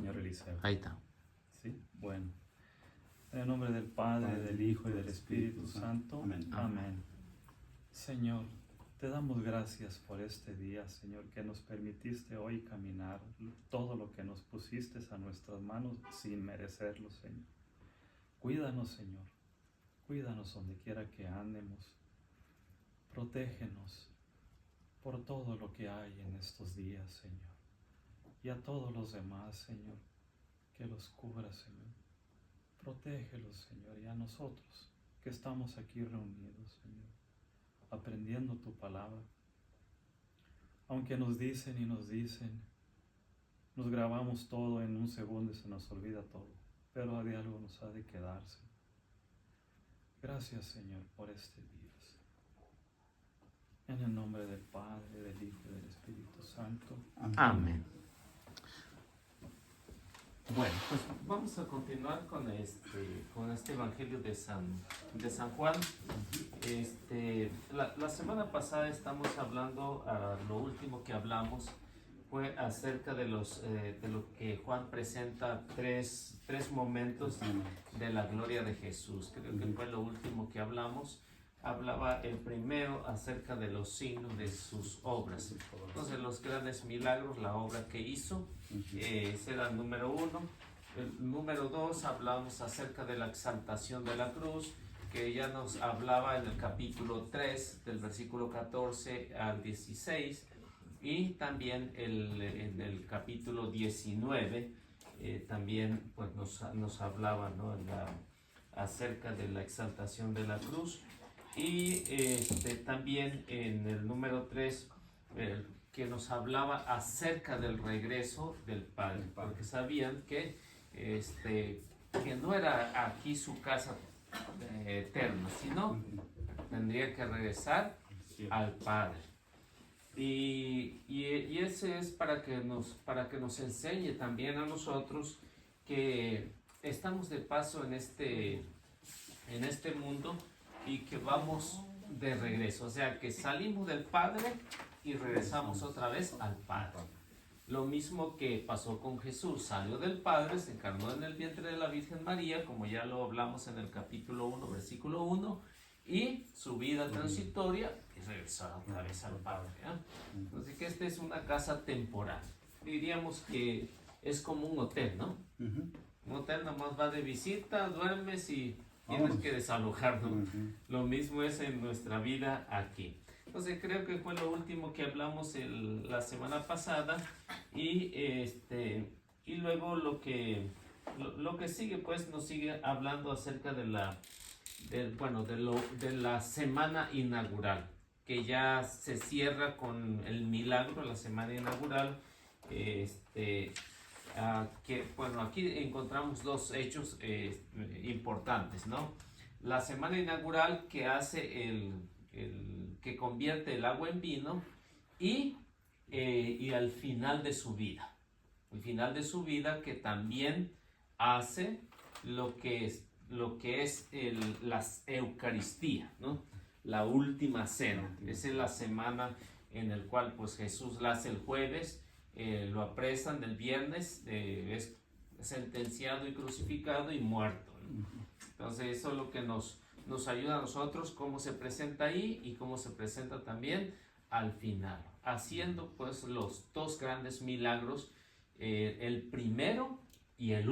señor Eliseo. Ahí está. Sí, bueno. En el nombre del Padre, del Hijo y del Espíritu Santo. Amén. Amén. Señor, te damos gracias por este día, Señor, que nos permitiste hoy caminar todo lo que nos pusiste a nuestras manos sin merecerlo, Señor. Cuídanos, Señor. Cuídanos donde quiera que andemos. Protégenos por todo lo que hay en estos días, Señor. Y a todos los demás, Señor, que los cubra, Señor. Protégelos, Señor, y a nosotros que estamos aquí reunidos, Señor, aprendiendo tu palabra. Aunque nos dicen y nos dicen, nos grabamos todo en un segundo y se nos olvida todo, pero de algo nos ha de quedarse. Gracias, Señor, por este día. En el nombre del Padre, del Hijo y del Espíritu Santo. Amén. Bueno, pues vamos a continuar con este Evangelio de San Juan. La semana pasada estamos hablando, lo último que hablamos fue acerca de lo que Juan presenta tres momentos de la gloria de Jesús. Creo que fue lo último que hablamos. Hablaba el primero acerca de los signos de sus obras. Entonces, los grandes milagros, la obra que hizo, ese era el número 1. El número 2, hablamos acerca de la exaltación de la cruz, que ya nos hablaba en el capítulo 3, del versículo 14 al 16, y también en el capítulo 19, también pues nos hablaba, ¿no?, acerca de la exaltación de la cruz. Y también en el número 3, que nos hablaba acerca del regreso del Padre, porque sabían que no era aquí su casa eterna, sino tendría que regresar al Padre. Y ese es para que nos enseñe también a nosotros que estamos de paso en este mundo, y que vamos de regreso, o sea que salimos del Padre y regresamos otra vez al Padre. Lo mismo que pasó con Jesús, salió del Padre, se encarnó en el vientre de la Virgen María, como ya lo hablamos en el capítulo 1, versículo 1, y su vida transitoria y regresó otra vez al Padre. Entonces que esta es una casa temporal. Diríamos que es como un hotel, ¿no? Un hotel nomás va de visita, duermes y tienes que desalojarlo. Lo mismo es en nuestra vida aquí. Entonces creo que fue lo último que hablamos la semana pasada, y luego lo que sigue, pues nos sigue hablando acerca de la semana inaugural, que ya se cierra con el milagro, la semana inaugural. Aquí encontramos dos hechos importantes, ¿no? La semana inaugural, que hace que convierte el agua en vino, y al final de su vida. El final de su vida, que también hace lo que es la Eucaristía, ¿no? La última cena. Esa es la semana en la cual pues Jesús la hace el jueves. Lo apresan el viernes, es sentenciado y crucificado y muerto, ¿no? Entonces eso es lo que nos ayuda a nosotros, cómo se presenta ahí y cómo se presenta también al final, haciendo pues los dos grandes milagros, el primero y el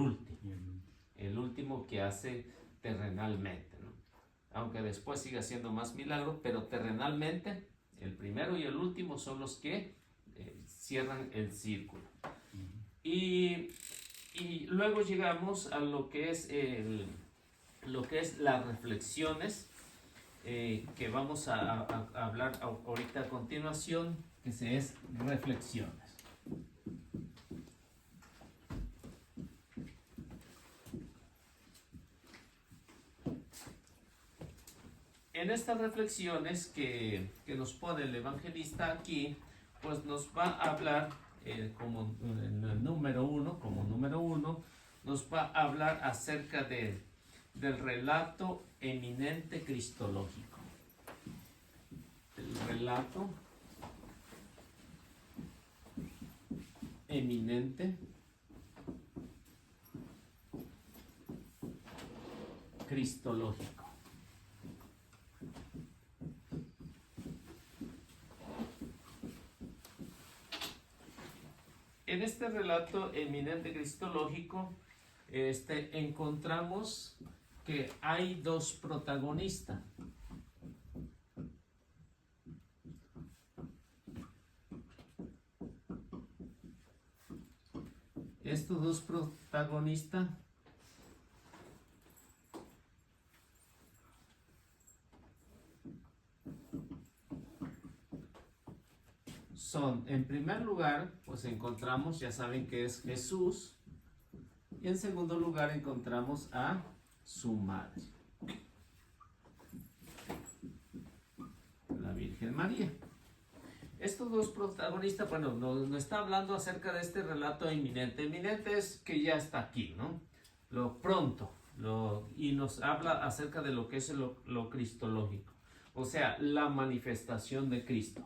último que hace terrenalmente, ¿no? Aunque después sigue haciendo más milagros, pero terrenalmente el primero y el último son los que cierran el círculo. Y luego llegamos a lo que es las reflexiones, que vamos a hablar ahorita a continuación, que es reflexiones. En estas reflexiones que nos pone el evangelista aquí, pues nos va a hablar como número uno, nos va a hablar acerca del relato eminente cristológico. El relato eminente cristológico. En este relato eminente cristológico, encontramos que hay dos protagonistas. Estos dos protagonistas son, en primer lugar, pues encontramos, ya saben que es Jesús, y en segundo lugar encontramos a su madre, la Virgen María. Estos dos protagonistas, bueno, nos está hablando acerca de este relato eminente. Eminente es que ya está aquí, ¿no? Lo pronto, y nos habla acerca de lo que es lo cristológico, o sea, la manifestación de Cristo.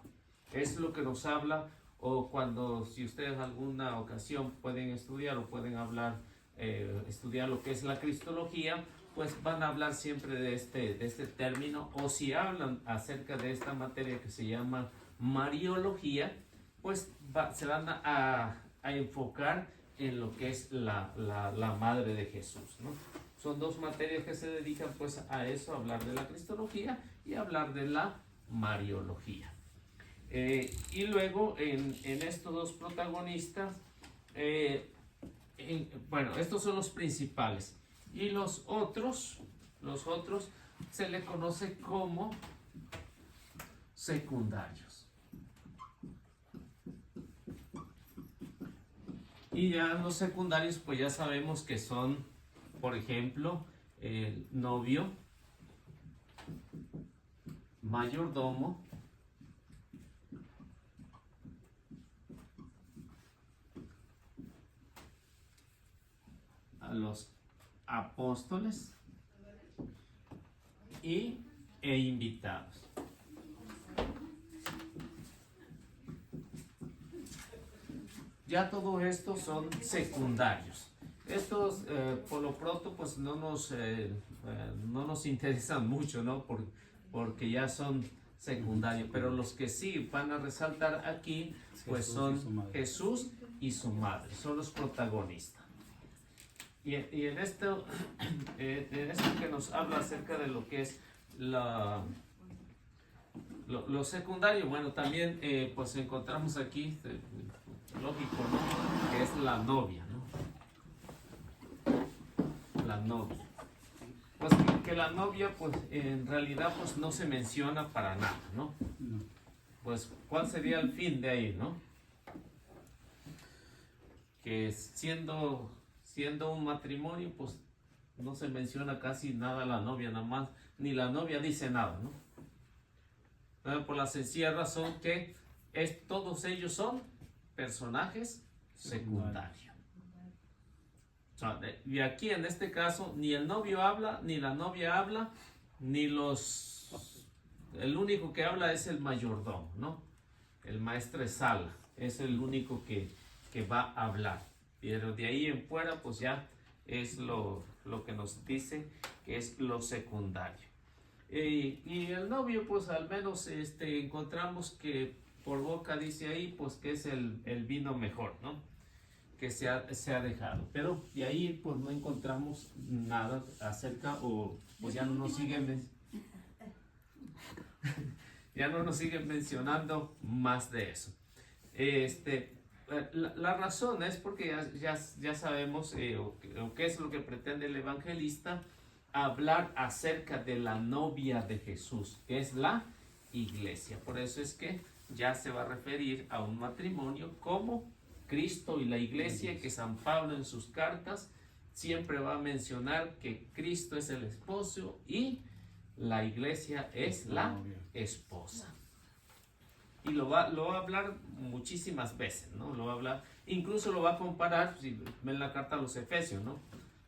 Es lo que nos habla, o cuando, si ustedes alguna ocasión pueden estudiar o pueden hablar, estudiar lo que es la cristología, pues van a hablar siempre de este término, o si hablan acerca de esta materia que se llama Mariología, pues se van a enfocar en lo que es la madre de Jesús, ¿no? Son dos materias que se dedican pues a eso, a hablar de la cristología y a hablar de la Mariología. Y luego en estos dos protagonistas, bueno, estos son los principales, y los otros se le conoce como secundarios. Y ya los secundarios, pues ya sabemos que son, por ejemplo, el novio, mayordomo, a los apóstoles e invitados. Ya todo esto son secundarios. Estos, por lo pronto, pues no nos interesan mucho, ¿no? Porque ya son secundarios. Pero los que sí van a resaltar aquí, pues son Jesús y su madre. Son los protagonistas. Y en esto que nos habla acerca de lo que es lo secundario, bueno, también pues encontramos aquí, lógico, ¿no? Que es la novia, ¿no? La novia. Pues que la novia, pues en realidad, pues no se menciona para nada, ¿no? Pues, ¿cuál sería el fin de ahí, no? Que siendo un matrimonio, pues no se menciona casi nada a la novia, nada más, ni la novia dice nada, ¿no? Pero por la sencilla razón que todos ellos son personajes secundarios. O sea, y aquí en este caso, ni el novio habla, ni la novia habla, el único que habla es el mayordomo, ¿no? El maestresala es el único que va a hablar. Pero de ahí en fuera, pues ya es lo que nos dice que es lo secundario. Y el novio, pues al menos encontramos que por boca dice ahí, pues que es el vino mejor, ¿no? Que se ha dejado. Pero de ahí, pues no encontramos nada acerca, o pues ya no nos siguen mencionando más de eso. La razón es porque ya sabemos qué es lo que pretende el evangelista, hablar acerca de la novia de Jesús, que es la iglesia. Por eso es que ya se va a referir a un matrimonio como Cristo y la iglesia, que San Pablo en sus cartas siempre va a mencionar que Cristo es el esposo y la iglesia es la esposa. Y lo va a hablar muchísimas veces, ¿no? Lo va a hablar, incluso lo va a comparar, si ven la carta a los Efesios, ¿no?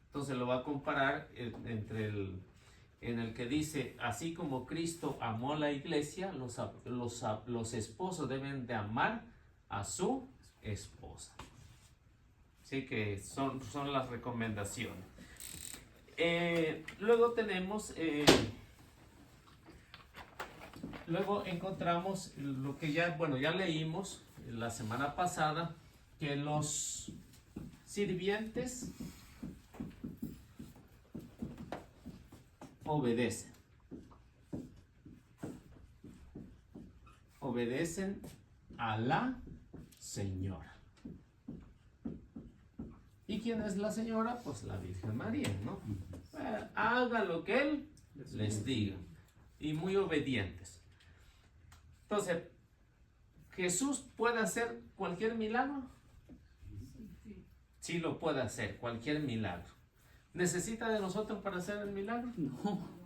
Entonces lo va a comparar en el que dice, así como Cristo amó a la iglesia, los esposos deben de amar a su esposa. Así que son las recomendaciones. Luego tenemos, luego encontramos lo que ya, bueno, ya leímos la semana pasada, que los sirvientes obedecen a la señora. ¿Y quién es la señora? Pues la Virgen María, ¿no? Haga lo que Él les diga. Y muy obedientes. Entonces, ¿Jesús puede hacer cualquier milagro? Sí lo puede hacer, cualquier milagro. ¿Necesita de nosotros para hacer el milagro? No.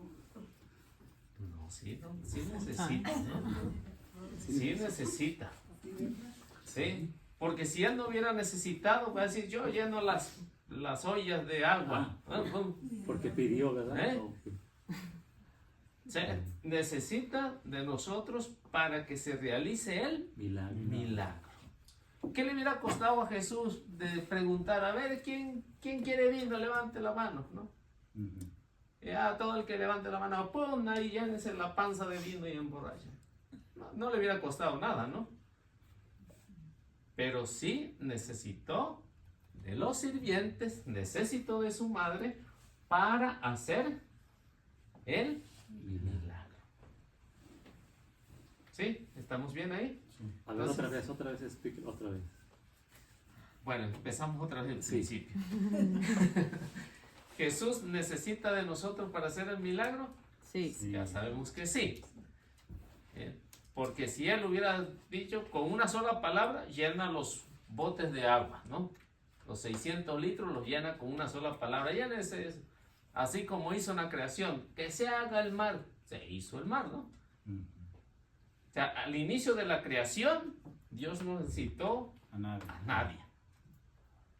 No, sí necesita, ¿no? Sí necesita. Sí, porque si Él no hubiera necesitado, va a decir, yo lleno las ollas de agua. Porque pidió, ¿verdad? Se necesita de nosotros para que se realice el milagro. ¿Qué le hubiera costado a Jesús de preguntar, a ver, ¿quién quiere vino? Levante la mano, ¿no? Ya todo el que levante la mano, pon ahí, llénese la panza de vino y emborrache. No le hubiera costado nada, ¿no? Pero sí necesitó de los sirvientes, necesitó de su madre para hacer el milagro. ¿Sí? ¿Estamos bien ahí? A ver, otra vez, explique otra vez. Bueno, empezamos otra vez al Sí. principio. ¿Jesús necesita de nosotros para hacer el milagro? Sí. Ya sabemos que sí. Porque si Él hubiera dicho con una sola palabra, llena los botes de agua, ¿no? Los 600 litros los llena con una sola palabra. Llénese eso. Así como hizo en la creación, que se haga el mar. Se hizo el mar, ¿no? O sea, al inicio de la creación, Dios no necesitó a nadie.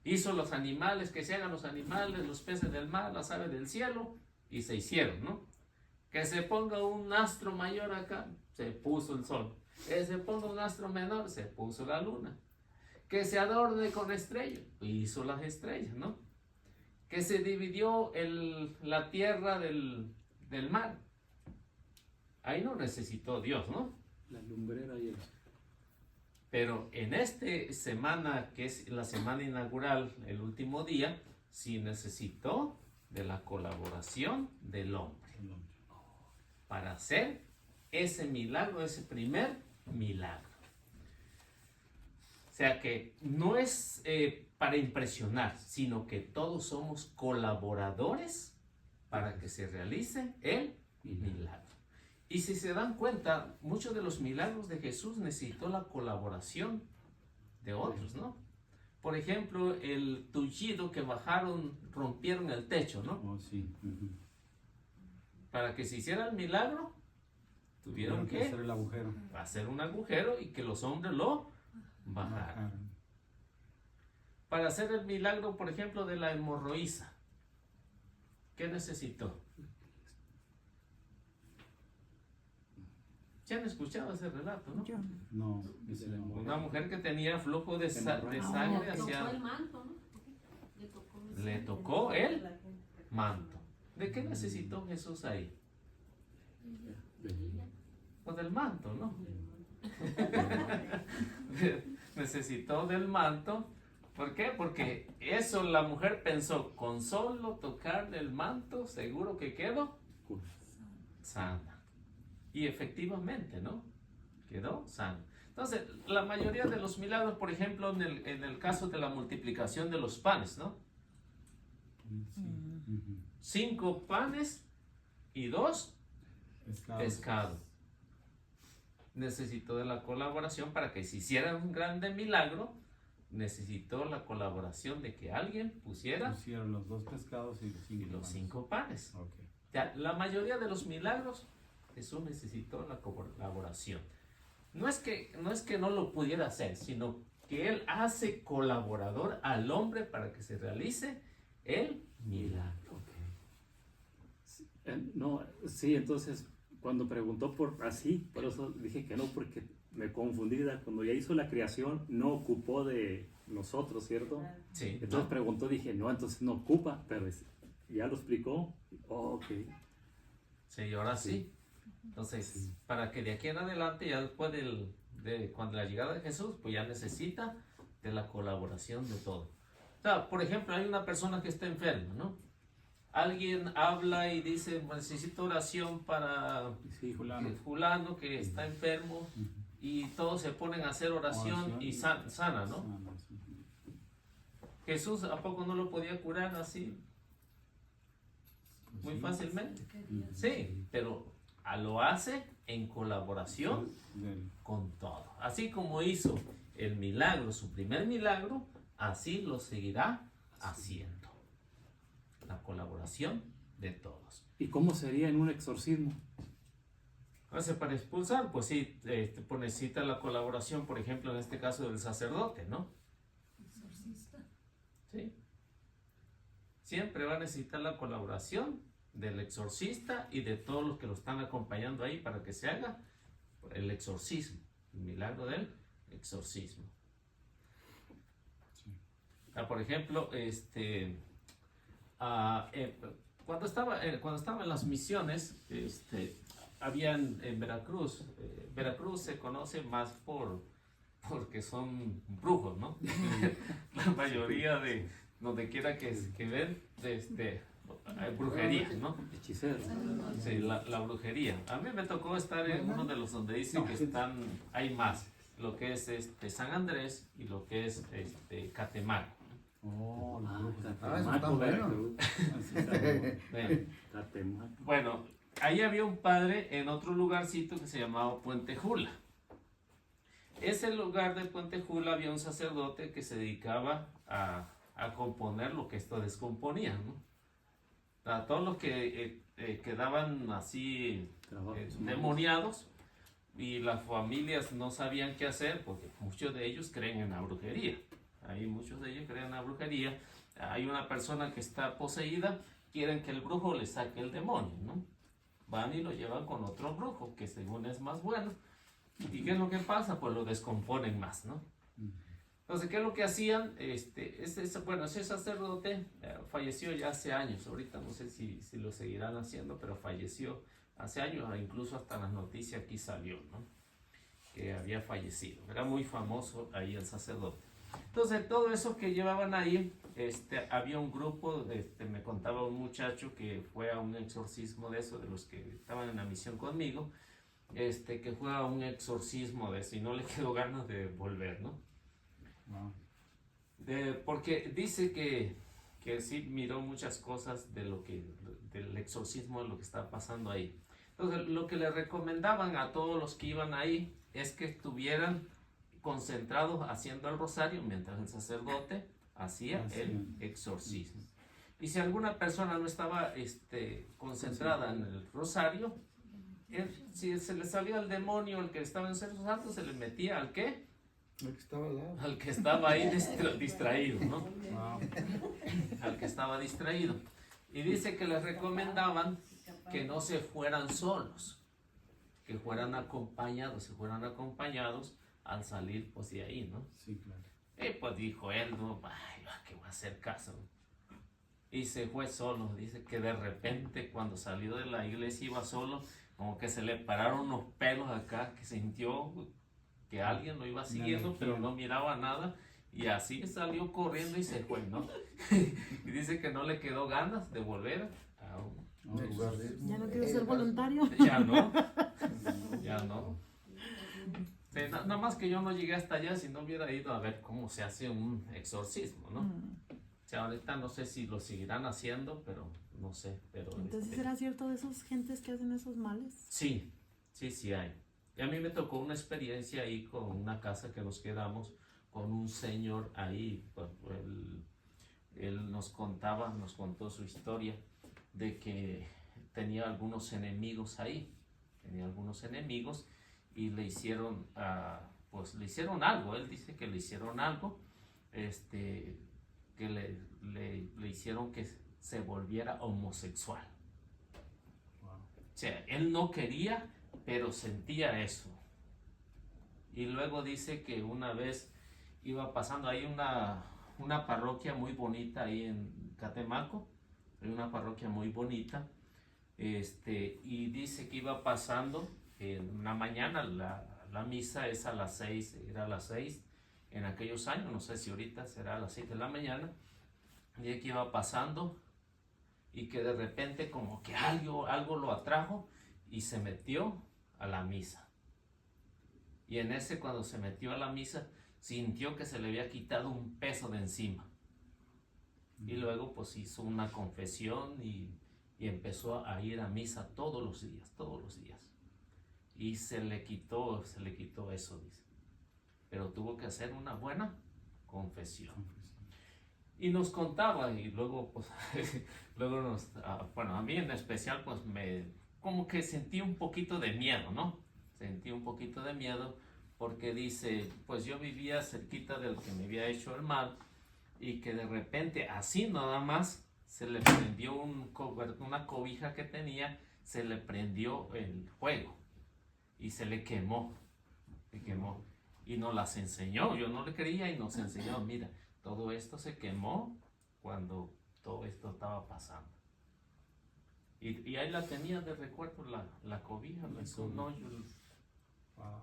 Hizo los animales, que se hagan los animales, los peces del mar, las aves del cielo, y se hicieron, ¿no? Que se ponga un astro mayor acá, se puso el sol. Que se ponga un astro menor, se puso la luna. Que se adorne con estrellas, hizo las estrellas, ¿no? Que se dividió la tierra del mar. Ahí no necesitó Dios, ¿no? La lumbrera y el... Pero en esta semana, que es la semana inaugural, el último día, sí necesitó de la colaboración del hombre para hacer ese milagro, ese primer milagro. O sea que no es para impresionar, sino que todos somos colaboradores para que se realice el milagro. Y si se dan cuenta, muchos de los milagros de Jesús necesitó la colaboración de otros, ¿no? Por ejemplo, el tullido que bajaron, rompieron el techo, ¿no? Oh, sí. Para que se hiciera el milagro, tuvieron que hacer el agujero. hacer un agujero y que los hombres lo bajaran. Para hacer el milagro, por ejemplo, de la hemorroísa, ¿qué necesitó? ¿Ya han escuchado ese relato, no? Yo. No, es el amor. Una mujer que tenía flujo de sangre hacia... el manto, ¿no? Le tocó el manto. ¿De qué necesitó Jesús ahí? Pues del manto, ¿no? Necesitó del manto. ¿Por qué? Porque eso la mujer pensó, con solo tocar el manto, seguro que quedó sana. Y efectivamente, ¿no? Quedó sana. Entonces, la mayoría de los milagros, por ejemplo, en el caso de la multiplicación de los panes, ¿no? 5 panes y 2 pescados. Necesitó de la colaboración para que se hiciera un grande milagro. Necesitó la colaboración de que alguien pusiera Pusieron los 2 pescados y los 5 panes. Okay. Ya, la mayoría de los milagros, Jesús necesitó la colaboración. No es que no lo pudiera hacer, sino que Él hace colaborador al hombre para que se realice el milagro. No, sí, entonces cuando preguntó por eso dije que no, porque me confundí, ¿verdad? Cuando ya hizo la creación no ocupó de nosotros, ¿cierto? Sí. Entonces preguntó, dije, no, entonces no ocupa, pero ya lo explicó. Oh, ok. Sí, y ahora sí. Entonces, para que de aquí en adelante, ya después de cuando la llegada de Jesús, pues ya necesita de la colaboración de todo. O sea, por ejemplo, hay una persona que está enferma, ¿no? Alguien habla y dice, necesito oración para Sí, fulano que está enfermo, y todos se ponen a hacer oración y sana, ¿no? Jesús, ¿a poco no lo podía curar así muy fácilmente? Sí, pero lo hace en colaboración con todo. Así como hizo el milagro, su primer milagro, así lo seguirá haciendo. La colaboración de todos. ¿Y cómo sería en un exorcismo? Entonces, para expulsar, pues sí, pues necesita la colaboración, por ejemplo, en este caso del sacerdote, ¿no? Exorcista. Sí. Siempre va a necesitar la colaboración del exorcista y de todos los que lo están acompañando ahí para que se haga el exorcismo, el milagro del exorcismo. Por ejemplo, cuando estaba en las misiones, habían en Veracruz. Veracruz se conoce más porque son brujos, ¿no? La mayoría de donde quiera que ven, hay brujería, ¿no? Hechiceros. Sí, la brujería. A mí me tocó estar en uno de los donde dicen que hay más, lo que es San Andrés y lo que es Catemaco. Oh, Catemaco, Veracruz. Bueno, ahí había un padre en otro lugarcito que se llamaba Puente Jula. Ese lugar de Puente Jula había un sacerdote que se dedicaba a componer lo que esto descomponía, ¿no? A todos los que quedaban así demoniados y las familias no sabían qué hacer porque muchos de ellos creen en la brujería. Ahí muchos de ellos creen en la brujería. Hay una persona que está poseída, quieren que el brujo le saque el demonio, ¿no? Van y lo llevan con otro brujo que según es más bueno. ¿Y qué es lo que pasa? Pues lo descomponen más, ¿no? Entonces, ¿qué es lo que hacían? Ese sacerdote falleció ya hace años. Ahorita no sé si lo seguirán haciendo, pero falleció hace años. Incluso hasta las noticias aquí salió, ¿no? Que había fallecido. Era muy famoso ahí el sacerdote. Entonces, todo eso que llevaban ahí, había un grupo, me contaba un muchacho que fue a un exorcismo de eso, de los que estaban en la misión conmigo, que fue a un exorcismo de eso y no le quedó ganas de volver, ¿no? Wow. Porque dice que sí miró muchas cosas del exorcismo, de lo que estaba pasando ahí. Entonces, lo que le recomendaban a todos los que iban ahí es que estuvieran concentrados haciendo el rosario mientras el sacerdote hacía el exorcismo. Y si alguna persona no estaba concentrada en el rosario, si se le salía el demonio, el que estaba en el santo, se le metía al ¿qué? El que estaba al lado. Al que estaba ahí distraído, ¿no? Wow. Al que estaba distraído. Y dice que les recomendaban que no se fueran solos, que fueran acompañados, al salir pues de ahí, ¿no? Sí, claro. Y pues dijo él, no, ¿qué voy a hacer caso? Y se fue solo. Dice que de repente cuando salió de la iglesia iba solo, como que se le pararon unos pelos acá, que sintió que alguien lo iba siguiendo, pero no miraba nada, y así salió corriendo y se fue, ¿no? Y dice que no le quedó ganas de volver a un Exorcismo. Ya no quiero ser voluntario. Ya no. Sí, nada más que yo no llegué hasta allá si no hubiera ido a ver cómo se hace un exorcismo, ¿no? O sea, ahorita no sé si lo seguirán haciendo, pero no sé. Pero Entonces, ¿será cierto de esas gentes que hacen esos males? sí hay. Y a mí me tocó una experiencia ahí con una casa que nos quedamos con un señor ahí. Pues, él nos contó su historia de que tenía algunos enemigos ahí. Y le hicieron, le hicieron algo. Él dice que le hicieron algo, que le hicieron que se volviera homosexual. Wow. O sea, él no quería, pero sentía eso. Y luego dice que una vez iba pasando ahí una parroquia muy bonita ahí en Catemaco, en una parroquia muy bonita, y dice que iba pasando en una mañana, la misa es a las 6, era a las 6 en aquellos años, no sé si ahorita será a las 6 de la mañana, y que iba pasando y que de repente como que algo lo atrajo y se metió a la misa. Y en ese, cuando se metió a la misa, sintió que se le había quitado un peso de encima. Y luego pues hizo una confesión y empezó a ir a misa todos los días. Y se le quitó eso, dice. Pero tuvo que hacer una buena confesión. Y nos contaba, y luego pues, bueno, a mí en especial pues como que sentí un poquito de miedo, ¿no? Sentí un poquito de miedo porque dice, pues yo vivía cerquita del que me había hecho el mal y que de repente así nada más se le prendió una cobija que tenía, se le prendió el fuego y se le quemó, y nos las enseñó, yo no le creía y nos enseñó, mira, todo esto se quemó cuando todo esto estaba pasando. Y ahí la tenía de recuerdo, la cobija, la hizo un hoyo,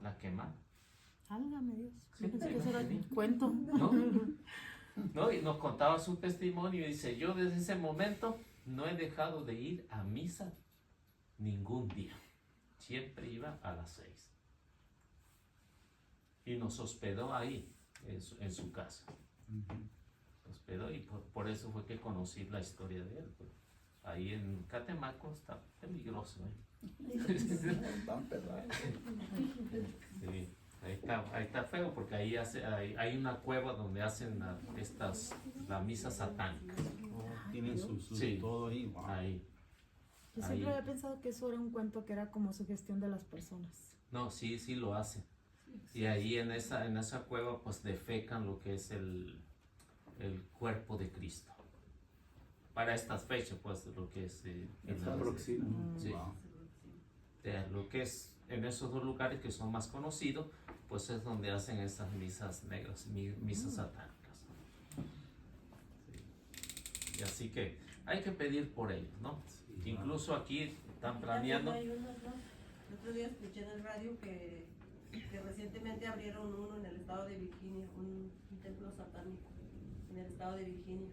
la quemaron. Válgame Dios. Sí, Pensé sí, que eso era sí. un cuento. ¿No? Y nos contaba su testimonio y dice, yo desde ese momento no he dejado de ir a misa ningún día. Siempre iba a las 6. Y nos hospedó ahí, en su casa. Hospedó y por eso fue que conocí la historia de él. Pues. Ahí en Catemaco está peligroso, Tan pesado. Sí, ahí está feo porque ahí hay una cueva donde hacen la misa satánica. Tienen su Sí. todo ahí. Wow. Ahí. Yo siempre había pensado que eso era un cuento que era como sugestión de las personas. No, sí lo hacen. Y ahí en esa cueva pues defecan lo que es el cuerpo de Cristo. Para estas fechas pues lo que es Está próximo. sí. Wow. Lo que es en esos dos lugares que son más conocidos, pues es donde hacen esas misas negras, misas satánicas. Sí. Y así que hay que pedir por ellos, ¿no? Sí, Incluso aquí están planeando. Hay unos, ¿no? El otro día escuché en el radio que recientemente abrieron uno en el estado de Virginia, un templo satánico en el estado de Virginia.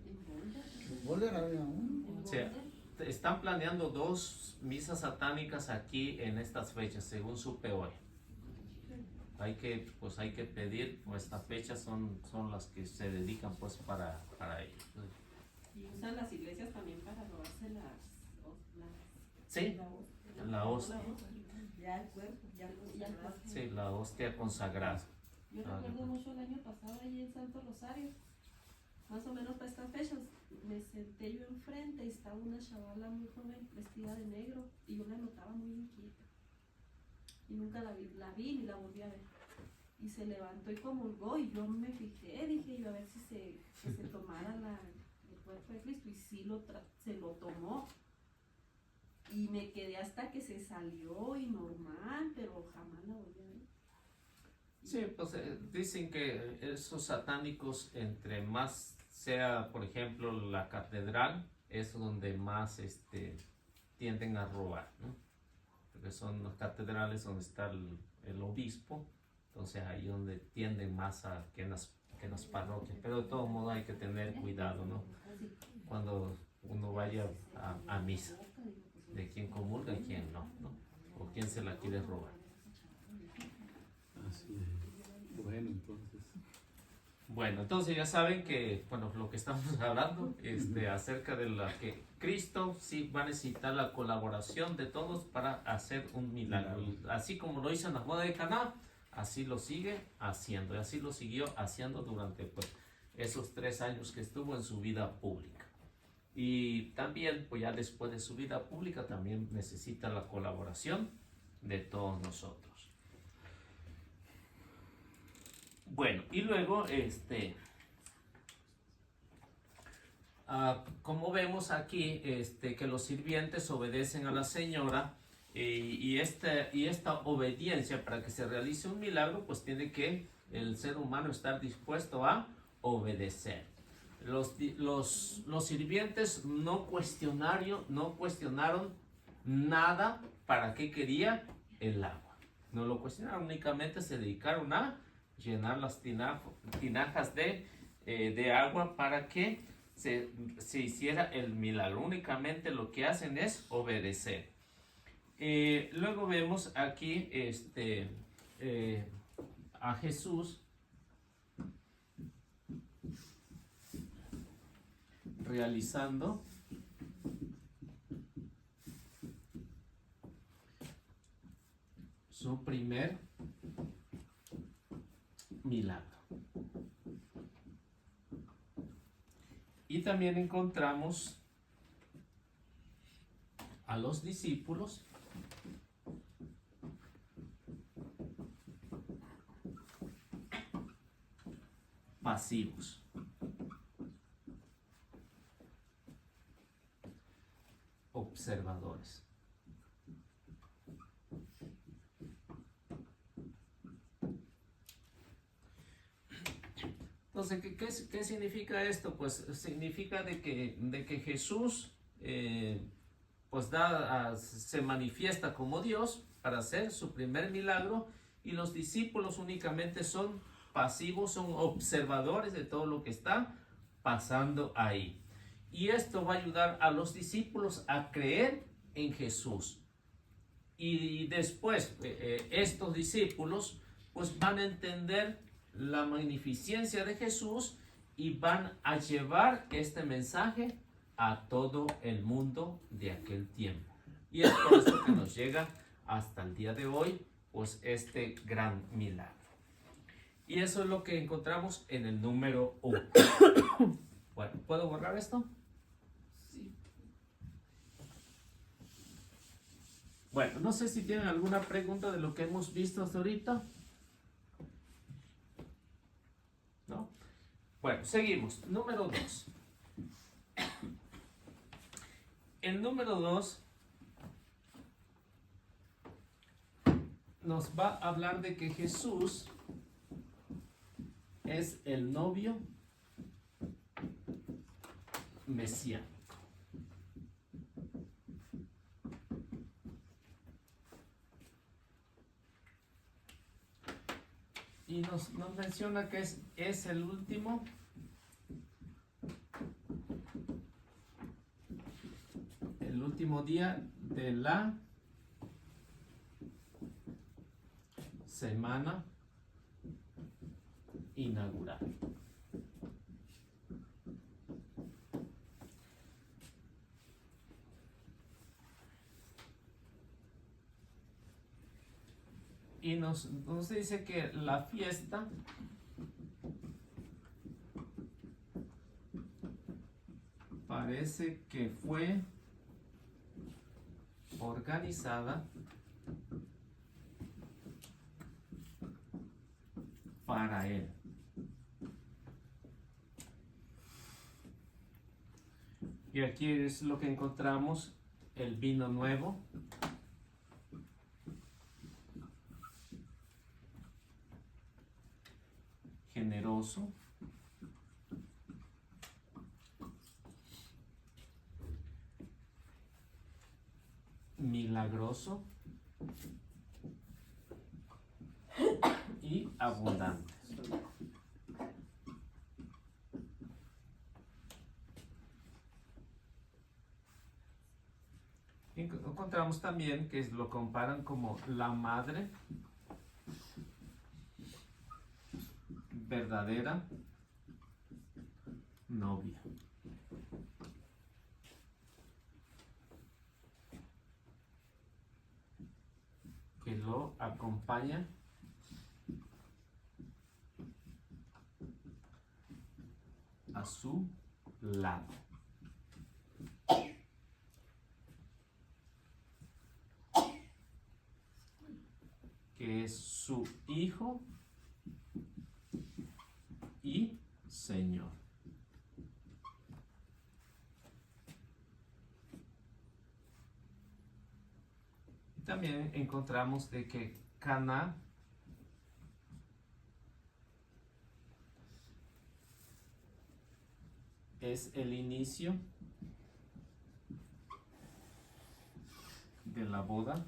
En Boulder había uno. En Sí. Boulder. Están planeando 2 misas satánicas aquí en estas fechas, según supe hoy. Hay que pedir, pues estas fechas son las que se dedican pues para ello. Y usan las iglesias también para robarse Sí, la hostia. Ya el cuerpo, ya el consagrado. Sí, la hostia consagrada. Yo recuerdo mucho el año pasado ahí en Santo Rosario, más o menos para estas fechas, me senté yo enfrente y estaba una chavala muy joven vestida de negro y yo la notaba muy inquieta. Y nunca la vi ni la volví a ver. Y se levantó y comulgó y yo me fijé, dije yo a ver si se tomara el cuerpo de Cristo y sí se lo tomó. Y me quedé hasta que se salió y normal, pero jamás la volví a ver. Sí, pues dicen que esos satánicos, entre más sea, por ejemplo, la catedral, es donde más tienden a robar, ¿no? Porque son las catedrales donde está el obispo, entonces ahí donde tienden más que en las parroquias. Pero de todo modo hay que tener cuidado, ¿no? Cuando uno vaya a misa, de quién comulga y quién no, ¿no? O quién se la quiere robar. Así es. Bueno, entonces. Bueno, entonces ya saben que, bueno, lo que estamos hablando, acerca de la que Cristo sí va a necesitar la colaboración de todos para hacer un milagro. Y así como lo hizo en la boda de Caná, así lo sigue haciendo. Y así lo siguió haciendo durante pues, esos 3 años que estuvo en su vida pública. Y también, pues ya después de su vida pública, también necesita la colaboración de todos nosotros. Bueno, y luego, como vemos aquí, que los sirvientes obedecen a la señora y esta obediencia para que se realice un milagro, pues tiene que el ser humano estar dispuesto a obedecer. Los sirvientes no cuestionaron nada para qué quería el agua. No lo cuestionaron, únicamente se dedicaron a llenar las tinajas de agua para que se hiciera el milagro. Únicamente lo que hacen es obedecer. Luego vemos aquí a Jesús realizando su primer milagro. Y también encontramos a los discípulos pasivos. Observadores. Entonces, ¿qué significa esto? Pues significa de que Jesús pues se manifiesta como Dios para hacer su primer milagro, y los discípulos únicamente son pasivos, son observadores de todo lo que está pasando ahí. Y esto va a ayudar a los discípulos a creer en Jesús. Y después estos discípulos pues van a entender la magnificencia de Jesús y van a llevar este mensaje a todo el mundo de aquel tiempo. Y es por eso que nos llega hasta el día de hoy pues este gran milagro. Y eso es lo que encontramos en el número 1. Bueno, ¿puedo borrar esto? Sí. Bueno, no sé si tienen alguna pregunta de lo que hemos visto hasta ahorita. ¿No? Bueno, seguimos. Número 2. El número 2 nos va a hablar de que Jesús es el novio mesiánico. Y nos menciona que es el último día de la semana inaugural. Y nos dice que la fiesta parece que fue organizada para él. Y aquí es lo que encontramos: el vino nuevo, generoso, milagroso y abundante. Encontramos también que lo comparan como la madre verdadera novia. Que lo acompaña a su lado. Que es su Hijo y Señor. También encontramos de que Caná es el inicio de la boda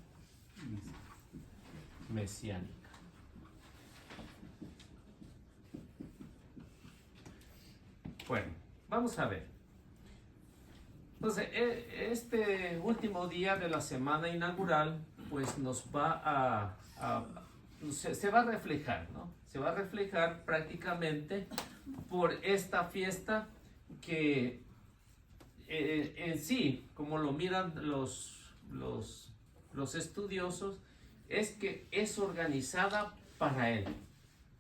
mesiánica. Bueno, vamos a ver. Entonces, este último día de la semana inaugural, pues nos va se va a reflejar, ¿no? Se va a reflejar prácticamente por esta fiesta que en sí, como lo miran los estudiosos, es que es organizada para él.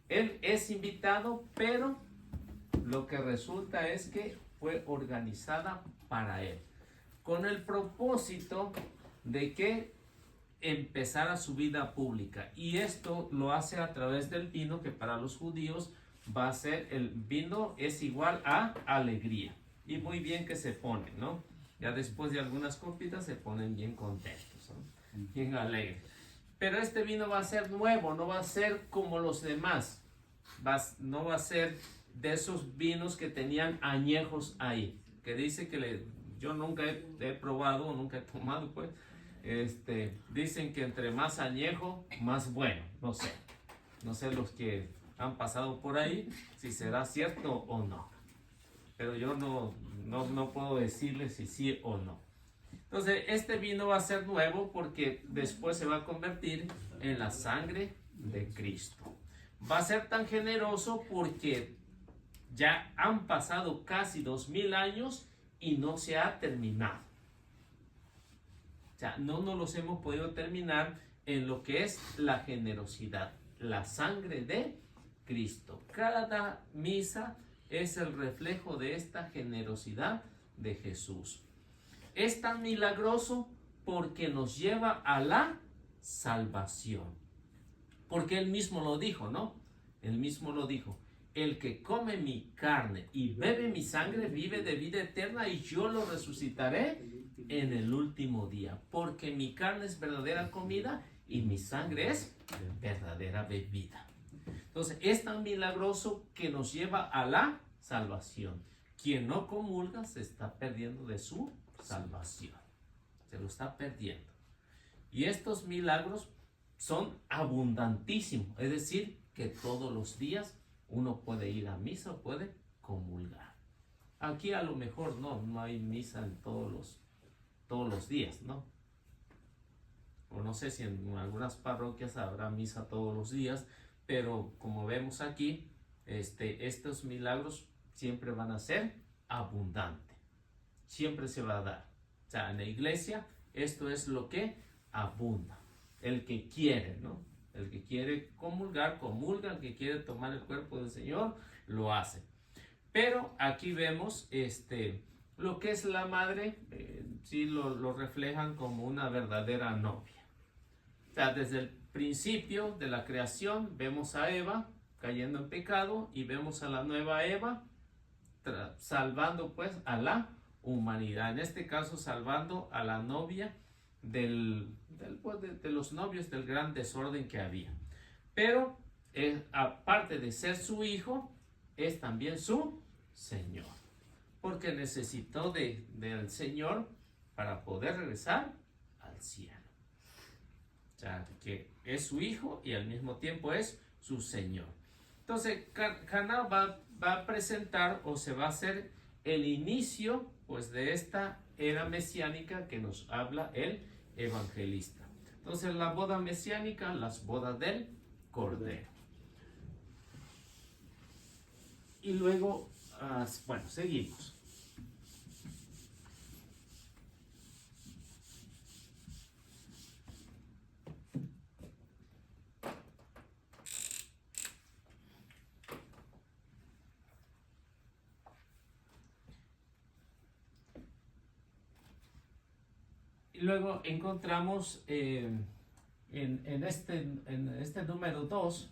Él es invitado, pero lo que resulta es que fue organizada para él, con el propósito de que empezara su vida pública. Y esto lo hace a través del vino, que para los judíos va a ser, el vino es igual a alegría. Y muy bien que se pone, ¿no? Ya después de algunas copitas se ponen bien contentos, ¿no? Bien alegres. Pero este vino va a ser nuevo, no va a ser como los demás. No va a ser de esos vinos que tenían añejos ahí. Que dice que yo nunca he probado, nunca he tomado, pues. Dicen que entre más añejo, más bueno. No sé los que han pasado por ahí, si será cierto o no. Pero yo no puedo decirles si sí o no. Entonces, este vino va a ser nuevo porque después se va a convertir en la sangre de Cristo. Va a ser tan generoso porque ya han pasado casi 2000 años y no se ha terminado. O sea, no nos los hemos podido terminar en lo que es la generosidad, la sangre de Cristo. Cada misa es el reflejo de esta generosidad de Jesús. Es tan milagroso porque nos lleva a la salvación. Porque Él mismo lo dijo, ¿no? Él mismo lo dijo. El que come mi carne y bebe mi sangre vive de vida eterna y yo lo resucitaré en el último día. Porque mi carne es verdadera comida y mi sangre es verdadera bebida. Entonces es tan milagroso que nos lleva a la salvación. Quien no comulga se está perdiendo de su salvación. Se lo está perdiendo. Y estos milagros son abundantísimos. Es decir, que todos los días uno puede ir a misa o puede comulgar. Aquí a lo mejor no hay misa en todos los días, ¿no? O no sé si en algunas parroquias habrá misa todos los días, pero como vemos aquí, estos milagros siempre van a ser abundantes. Siempre se va a dar. O sea, en la iglesia esto es lo que abunda. El que quiere, ¿no? El que quiere comulgar, comulga. El que quiere tomar el cuerpo del Señor, lo hace. Pero aquí vemos lo que es la madre, sí lo reflejan como una verdadera novia. O sea, desde el principio de la creación vemos a Eva cayendo en pecado y vemos a la nueva Eva salvando pues a la humanidad. En este caso salvando a la novia de los novios del gran desorden que había. Pero aparte de ser su hijo, es también su Señor. Porque necesitó del Señor para poder regresar al cielo. O sea, que es su hijo y al mismo tiempo es su Señor. Entonces, Caná va a presentar o se va a hacer el inicio pues de esta era mesiánica que nos habla el evangelista. Entonces, la boda mesiánica, las bodas del Cordero. Y luego, bueno, seguimos. Y luego encontramos en este número 2,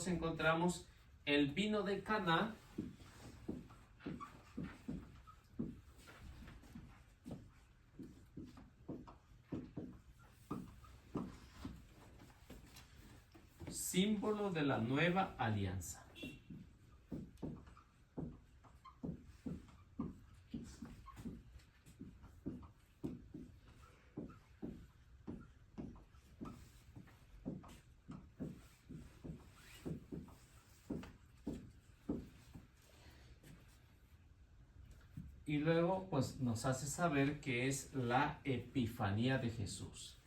encontramos el vino de Caná, símbolo de la nueva alianza. Y luego pues nos hace saber que es la Epifanía de Jesús.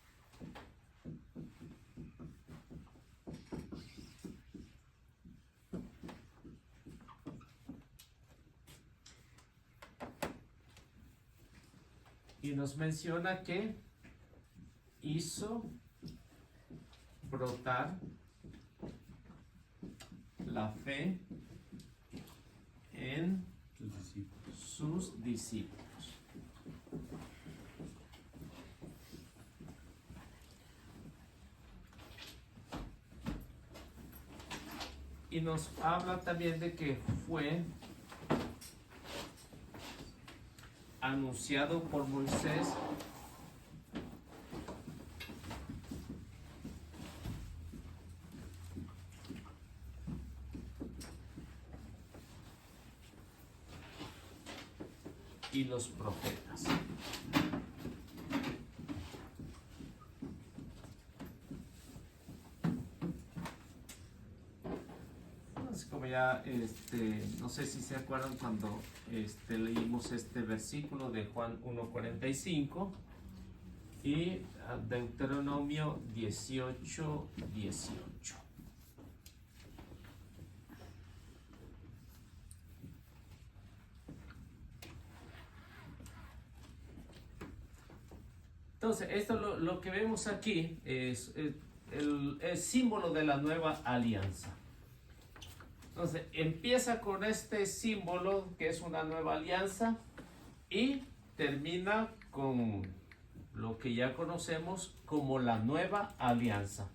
Y nos menciona que hizo brotar la fe en Sus discípulos. sus discípulos. Y nos habla también de que fue anunciado por Moisés y los profetas. Entonces, como ya, no sé si se acuerdan cuando leímos este versículo de Juan 1:45 y Deuteronomio 18:18. Entonces, esto lo que vemos aquí es el símbolo de la nueva alianza. Entonces, empieza con este símbolo que es una nueva alianza y termina con lo que ya conocemos como la nueva alianza.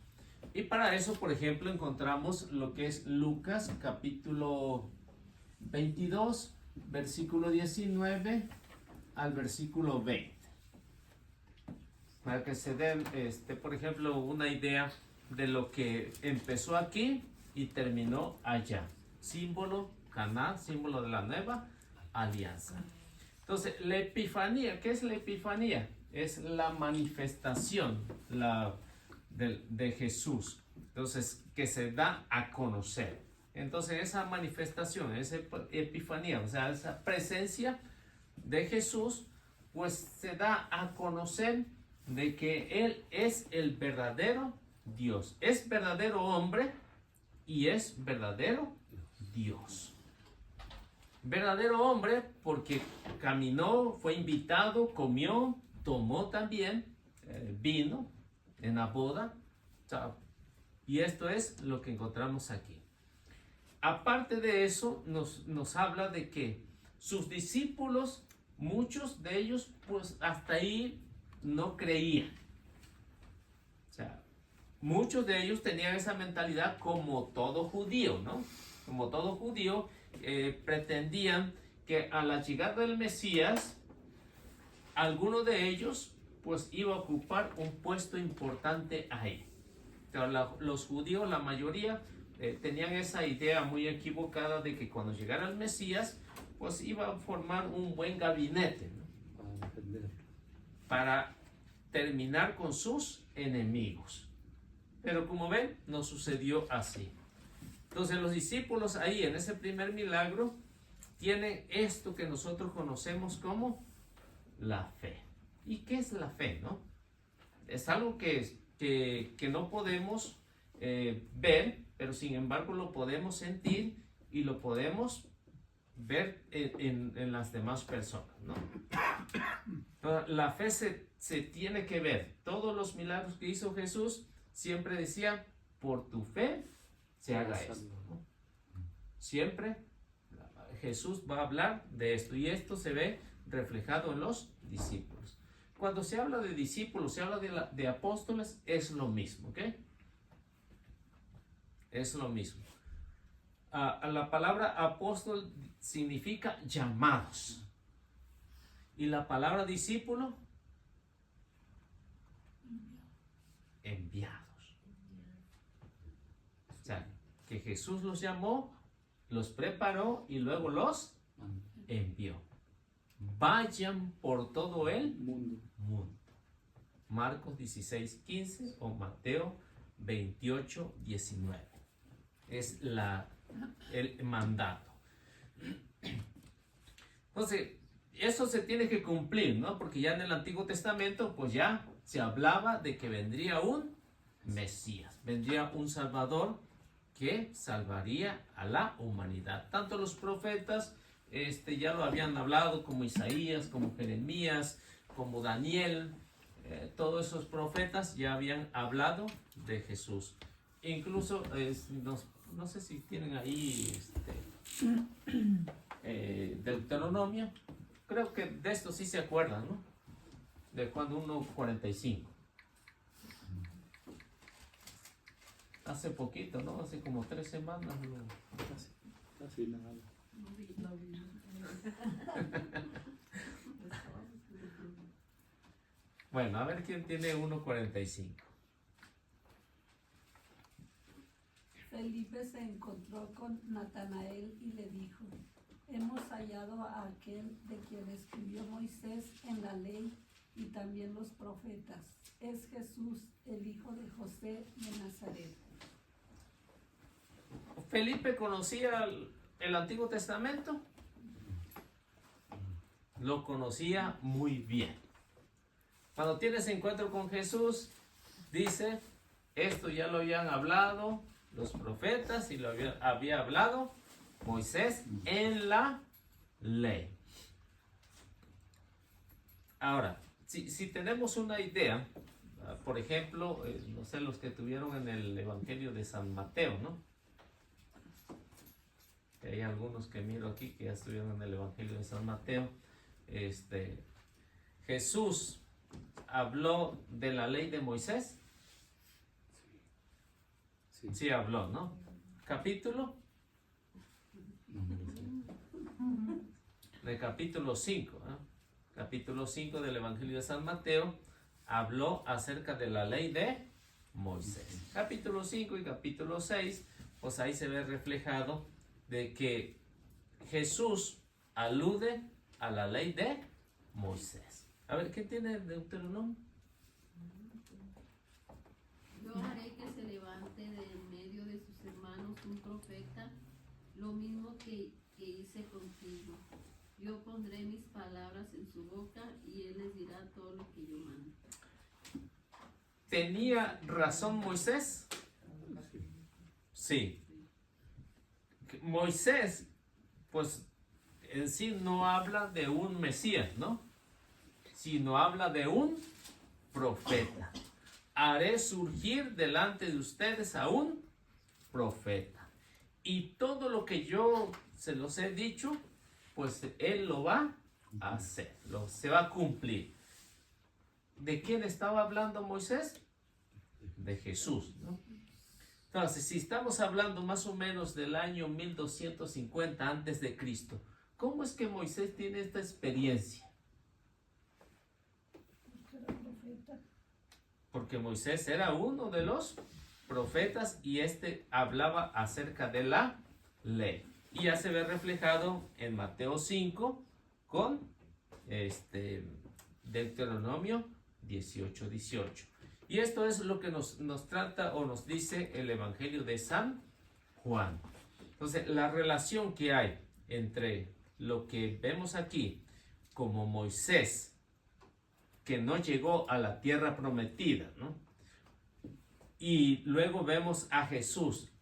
Y para eso, por ejemplo, encontramos lo que es Lucas capítulo 22, versículo 19 al versículo 20. Para que se den, por ejemplo, una idea de lo que empezó aquí y terminó allá. Símbolo, Caná, símbolo de la nueva alianza. Entonces, la Epifanía, ¿qué es la Epifanía? Es la manifestación de Jesús. Entonces, que se da a conocer. Entonces, esa manifestación, esa Epifanía, o sea, esa presencia de Jesús, pues se da a conocer de que Él es el verdadero Dios. Es verdadero hombre y es verdadero Dios. Verdadero hombre porque caminó, fue invitado, comió, tomó también vino en la boda. Y esto es lo que encontramos aquí. Aparte de eso, nos habla de que sus discípulos, muchos de ellos, pues hasta ahí no creían. O sea, muchos de ellos tenían esa mentalidad como todo judío, ¿no? Como todo judío, pretendían que a la llegada del Mesías, alguno de ellos, pues iba a ocupar un puesto importante ahí. Los judíos, la mayoría, tenían esa idea muy equivocada de que cuando llegara el Mesías, pues iba a formar un buen gabinete, ¿no? Para terminar con sus enemigos. Pero como ven, no sucedió así. Entonces los discípulos ahí en ese primer milagro tienen esto que nosotros conocemos como la fe. ¿Y qué es la fe, no? Es algo que no podemos ver, pero sin embargo lo podemos sentir y lo podemos ver en las demás personas, ¿no? La fe se tiene que ver. Todos los milagros que hizo Jesús siempre decía, por tu fe se haga esto, ¿no? Siempre Jesús va a hablar de esto y esto se ve reflejado en los discípulos. Cuando se habla de discípulos, se habla de apóstoles, es lo mismo, ¿ok? Es lo mismo. La palabra apóstol significa llamados. Y la palabra discípulo, enviados. O sea, que Jesús los llamó, los preparó y luego los envió. Vayan por todo el mundo. Marcos 16:15 o Mateo 28:19. Es el mandato. Entonces, eso se tiene que cumplir, ¿no? Porque ya en el Antiguo Testamento, pues ya se hablaba de que vendría un Mesías, vendría un Salvador que salvaría a la humanidad. Tanto los profetas ya lo habían hablado, como Isaías, como Jeremías, como Daniel, todos esos profetas ya habían hablado de Jesús. Incluso, no sé si tienen ahí Deuteronomio, creo que de esto sí se acuerdan, ¿no? De Juan 1:45. Hace poquito, ¿no? Hace como 3 semanas. Casi nada. Bueno, a ver quién tiene 1:45. Felipe se encontró con Natanael y le dijo: hemos hallado a aquel de quien escribió Moisés en la ley y también los profetas. Es Jesús, el hijo de José de Nazaret. ¿Felipe conocía el Antiguo Testamento? Lo conocía muy bien. Cuando tienes encuentro con Jesús, dice, esto ya lo habían hablado los profetas y lo había hablado Moisés en la ley. Ahora, si tenemos una idea, por ejemplo, no sé, los que tuvieron en el Evangelio de San Mateo, ¿no? Hay algunos que miro aquí que ya estuvieron en el Evangelio de San Mateo. Jesús habló de la ley de Moisés. Sí habló, ¿no? Capítulo. De capítulo 5, ¿no? Capítulo 5 del Evangelio de San Mateo habló acerca de la ley de Moisés. Capítulo 5 y capítulo 6, pues ahí se ve reflejado de que Jesús alude a la ley de Moisés. A ver, ¿qué tiene Deuteronomio? Yo haré que se levante de en medio de sus hermanos un profeta, lo mismo que hice contigo. Yo pondré mis palabras en su boca y él les dirá todo lo que yo mando. ¿Tenía razón Moisés? Sí. Moisés, pues en sí no habla de un Mesías, ¿no? Sino habla de un profeta. Haré surgir delante de ustedes a un profeta. Y todo lo que yo se los he dicho, pues él lo va a hacer, se va a cumplir. ¿De quién estaba hablando Moisés? De Jesús, ¿no? Entonces, si estamos hablando más o menos del año 1250 antes de Cristo, ¿cómo es que Moisés tiene esta experiencia? Porque Moisés era uno de los profetas y hablaba acerca de la ley. Y ya se ve reflejado en Mateo 5 con Deuteronomio 18:18. Y esto es lo que nos trata o nos dice el Evangelio de San Juan. Entonces, la relación que hay entre lo que vemos aquí como Moisés, que no llegó a la tierra prometida, ¿no? Y luego vemos a Jesús,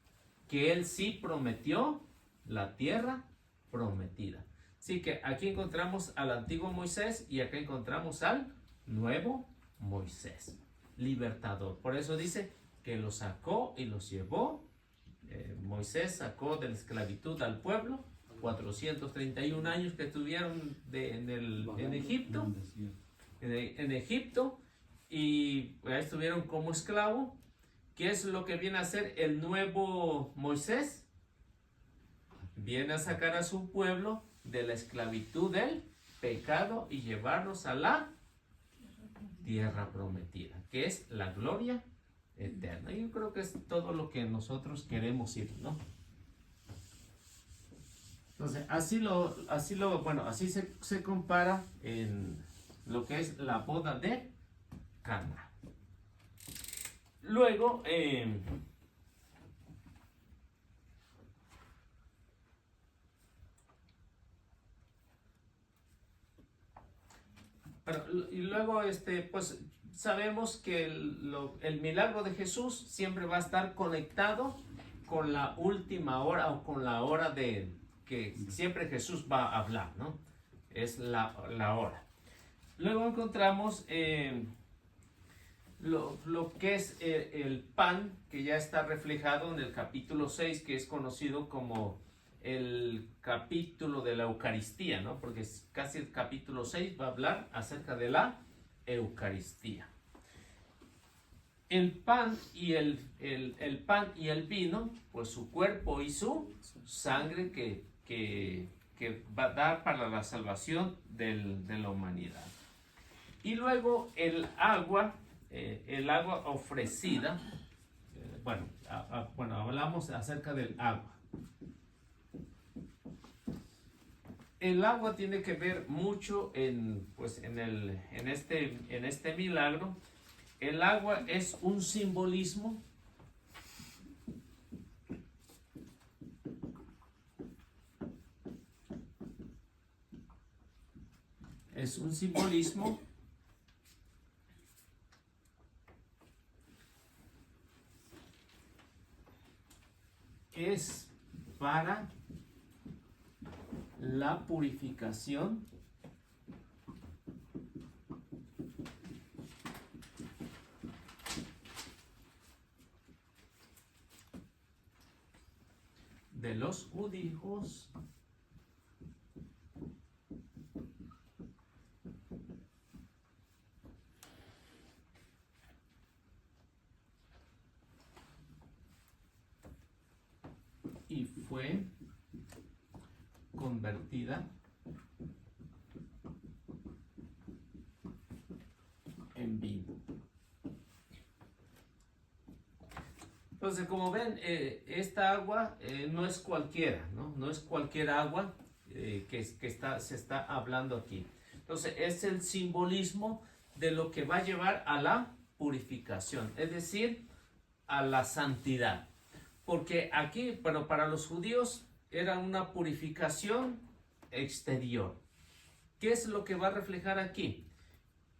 que él sí prometió la tierra prometida. Así que aquí encontramos al antiguo Moisés y acá encontramos al nuevo Moisés, libertador. Por eso dice que los sacó y los llevó. Moisés sacó de la esclavitud al pueblo, 431 años que estuvieron en Egipto. En Egipto, y ahí estuvieron como esclavo. ¿Qué es lo que viene a hacer el nuevo Moisés? Viene a sacar a su pueblo de la esclavitud del pecado y llevarlos a la tierra prometida, que es la gloria eterna. Yo creo que es todo lo que nosotros queremos ir, ¿no? Entonces, así se compara en lo que es la boda de Cana. Luego, Bueno, y luego, pues sabemos que el milagro de Jesús siempre va a estar conectado con la última hora o con la hora de que siempre Jesús va a hablar, ¿no? Es la hora. Luego encontramos lo que es el pan, que ya está reflejado en el capítulo 6, que es conocido como el capítulo de la Eucaristía, ¿no? Porque casi el capítulo 6 va a hablar acerca de la Eucaristía. El pan y el pan y el vino, pues su cuerpo y su sangre que va a dar para la salvación de la humanidad. Y luego el agua ofrecida. Bueno, hablamos acerca del agua. El agua tiene que ver mucho en este milagro. El agua es un simbolismo es para la purificación de los judíos y fue convertida en vino. Entonces, como ven, esta agua no es cualquiera, ¿no? No es cualquier agua se está hablando aquí. Entonces, es el simbolismo de lo que va a llevar a la purificación, es decir, a la santidad. Porque aquí, pero para los judíos era una purificación exterior. ¿Qué es lo que va a reflejar aquí?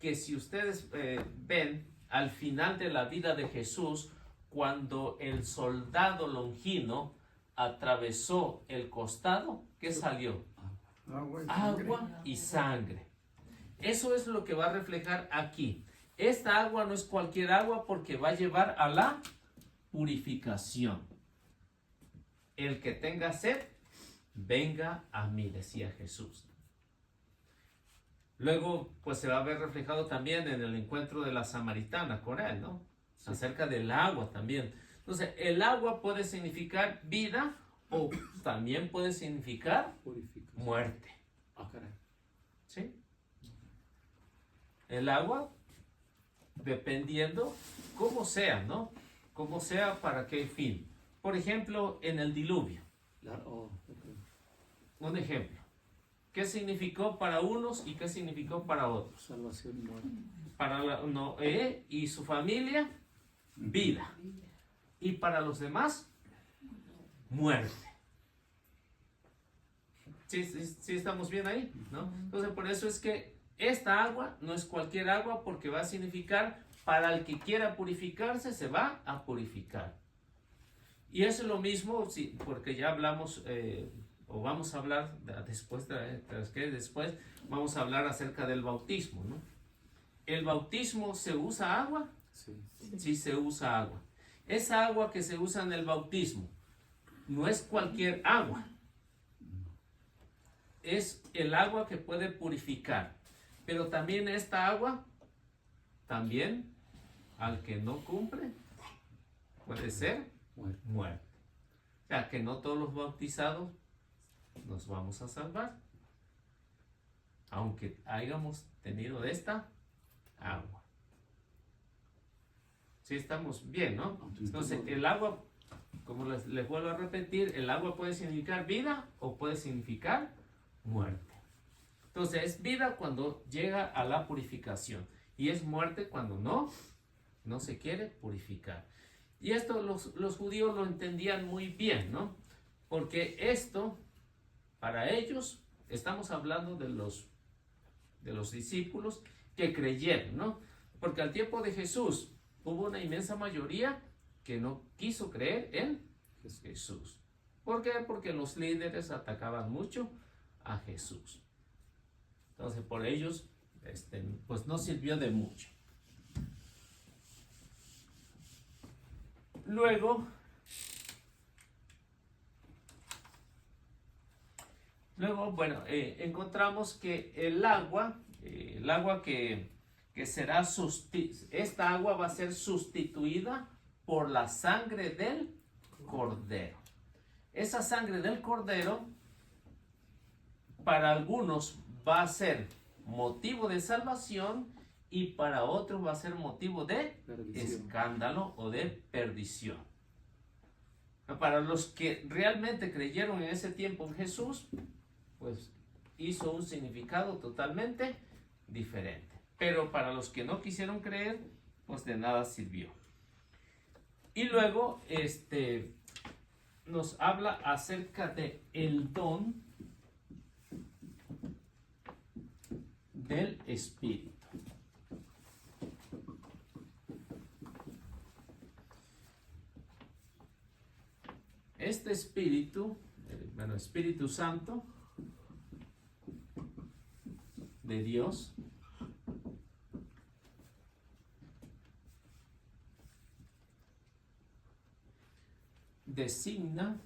Que si ustedes ven al final de la vida de Jesús, cuando el soldado longino atravesó el costado, ¿qué salió? Agua y sangre. Eso es lo que va a reflejar aquí. Esta agua no es cualquier agua porque va a llevar a la purificación. El que tenga sed, venga a mí, decía Jesús. Luego, pues se va a ver reflejado también en el encuentro de la samaritana con él, ¿no? Sí. Acerca del agua también. Entonces, el agua puede significar vida o también puede significar muerte. Ah, caray. ¿Sí? El agua, dependiendo cómo sea, ¿no? Cómo sea, para qué fin. Por ejemplo, en el diluvio. Okay. Un ejemplo. ¿Qué significó para unos y qué significó para otros? Salvación y muerte. Para Noé y su familia, vida. Y para los demás, muerte. ¿Sí estamos bien ahí? ¿No? Entonces, por eso es que esta agua no es cualquier agua, porque va a significar, para el que quiera purificarse, se va a purificar. Y eso es lo mismo, sí, porque ya hablamos, o vamos a hablar después vamos a hablar acerca del bautismo, ¿no? ¿El bautismo se usa agua? Sí, se usa agua. Esa agua que se usa en el bautismo no es cualquier agua. Es el agua que puede purificar. Pero también esta agua, también al que no cumple, puede ser muerte. O sea, que no todos los bautizados nos vamos a salvar, aunque hayamos tenido de esta agua. Sí, estamos bien, ¿no? Entonces, el agua, como les vuelvo a repetir, el agua puede significar vida o puede significar muerte. Entonces, es vida cuando llega a la purificación y es muerte cuando no se quiere purificar. Y esto los judíos lo entendían muy bien, ¿no? Porque esto, para ellos, estamos hablando de los de los discípulos que creyeron, ¿no? Porque al tiempo de Jesús hubo una inmensa mayoría que no quiso creer en Jesús. ¿Por qué? Porque los líderes atacaban mucho a Jesús. Entonces, por ellos, pues no sirvió de mucho. Luego, bueno, encontramos que el agua que será esta agua va a ser sustituida por la sangre del Cordero. Esa sangre del Cordero para algunos va a ser motivo de salvación y para otros va a ser motivo de escándalo o de perdición. Para los que realmente creyeron en ese tiempo en Jesús, pues hizo un significado totalmente diferente. Pero para los que no quisieron creer, pues de nada sirvió. Y luego, nos habla acerca de el don del Espíritu. Este Espíritu, Espíritu Santo de Dios, designa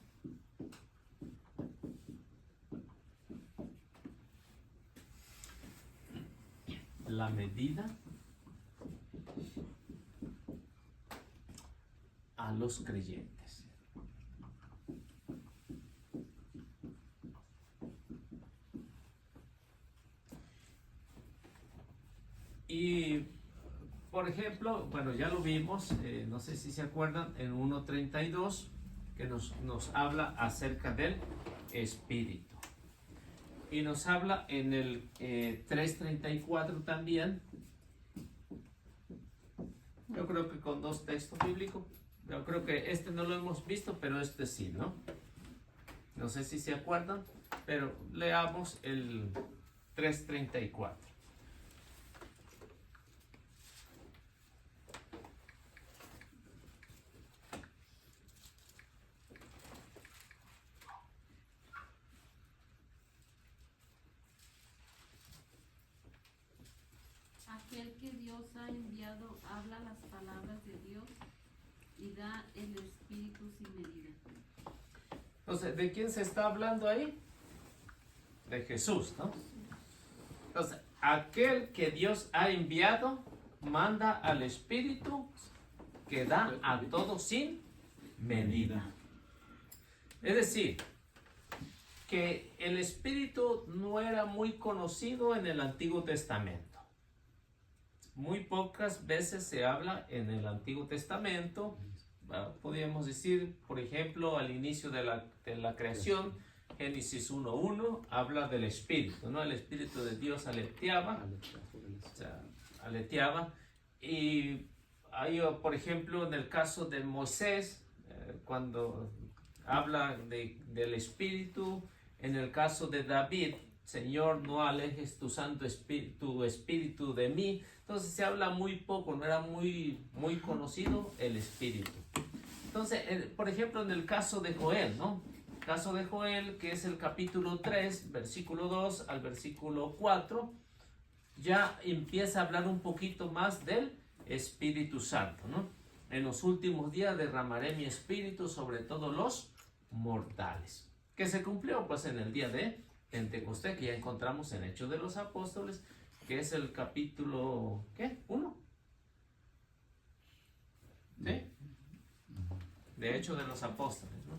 la medida a los creyentes. Y, por ejemplo, bueno, ya lo vimos, no sé si se acuerdan, en 1.32, que nos habla acerca del Espíritu. Y nos habla en el 3.34 también, yo creo que con dos textos bíblicos. Yo creo que este no lo hemos visto, pero este sí, ¿no? No sé si se acuerdan, pero leamos el 3.34. Aquel que Dios ha enviado habla las palabras de Dios y da el Espíritu sin medida. Entonces, ¿de quién se está hablando ahí? De Jesús, ¿no? Entonces, aquel que Dios ha enviado manda al Espíritu que da a todos sin medida. Es decir, que el Espíritu no era muy conocido en el Antiguo Testamento. Muy pocas veces se habla en el Antiguo Testamento. Podríamos decir, por ejemplo, al inicio de la creación, Génesis 1.1 habla del Espíritu, ¿no? El Espíritu de Dios aleteaba. Y hay, por ejemplo, en el caso de Moisés, cuando habla del Espíritu. En el caso de David, Señor, no alejes tu Santo Espíritu de mí. Entonces se habla muy poco, no era muy conocido el Espíritu. Entonces, por ejemplo, en el caso de Joel, ¿no? El caso de Joel, que es el capítulo 3, versículo 2 al versículo 4, ya empieza a hablar un poquito más del Espíritu Santo, ¿no? En los últimos días derramaré mi Espíritu sobre todos los mortales. Que se cumplió pues en el día de Pentecostés, que ya encontramos en Hechos de los Apóstoles, que es el capítulo, ¿qué? 1. ¿Sí? De Hechos de los Apóstoles, ¿no?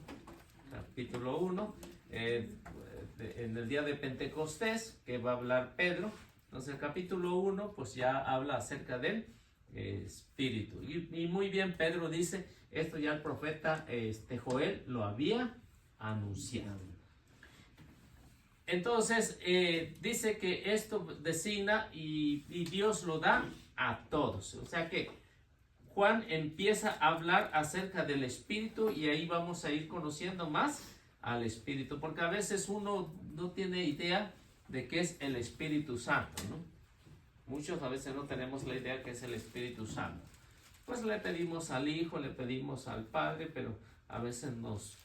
Capítulo 1, en el día de Pentecostés, que va a hablar Pedro. Entonces el capítulo 1 pues ya habla acerca del Espíritu. Y muy bien Pedro dice, esto ya el profeta Joel lo había anunciado. Entonces dice que esto designa y Dios lo da a todos. O sea que Juan empieza a hablar acerca del Espíritu y ahí vamos a ir conociendo más al Espíritu, porque a veces uno no tiene idea de qué es el Espíritu Santo, ¿no? Muchos a veces no tenemos la idea que es el Espíritu Santo. Pues le pedimos al Hijo, le pedimos al Padre, pero a veces nos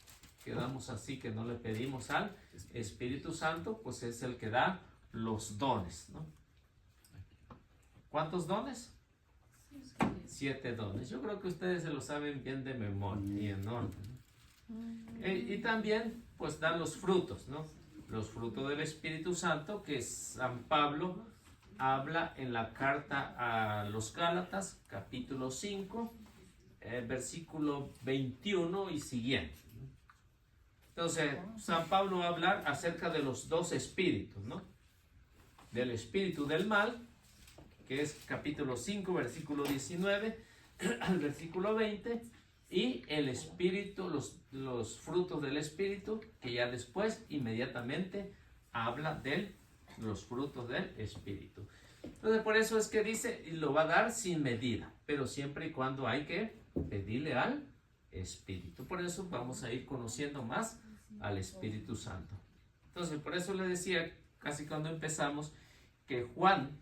quedamos así que no le pedimos al Espíritu Santo, pues es el que da los dones, ¿no? ¿Cuántos dones? 7 dones. Yo creo que ustedes se lo saben bien de memoria y en orden, ¿no? Y también pues dan los frutos, ¿no? Los frutos del Espíritu Santo que San Pablo habla en la carta a los Gálatas, capítulo 5, versículo 21 y siguiente. Entonces, San Pablo va a hablar acerca de los 2 espíritus, ¿no? Del espíritu del mal, que es capítulo 5, versículo 19 al versículo 20, y el espíritu, los frutos del espíritu, que ya después, inmediatamente, habla de los frutos del espíritu. Entonces, por eso es que dice, y lo va a dar sin medida, pero siempre y cuando hay que pedirle al Espíritu. Por eso vamos a ir conociendo más al Espíritu Santo. Entonces, por eso le decía, casi cuando empezamos, que Juan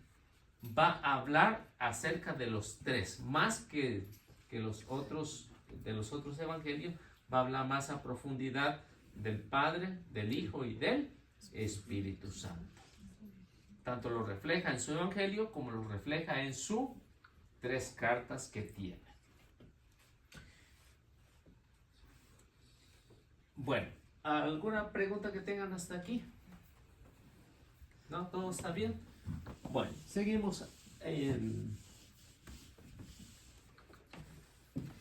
va a hablar acerca de los 3, más que los otros, de los otros evangelios, va a hablar más a profundidad del Padre, del Hijo y del Espíritu Santo. Tanto lo refleja en su evangelio como lo refleja en sus 3 cartas que tiene. Bueno, ¿alguna pregunta que tengan hasta aquí? ¿No? ¿Todo está bien? Bueno, seguimos en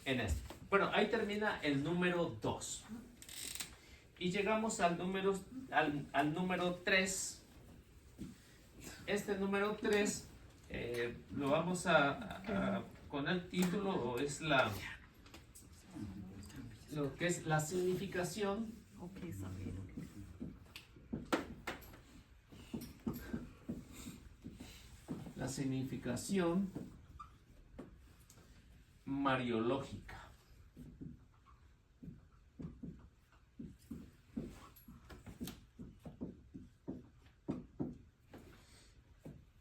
este. Bueno, ahí termina el número 2. Y llegamos al número 3. Este número 3 lo vamos a con el título, o es lo que es la significación mariológica.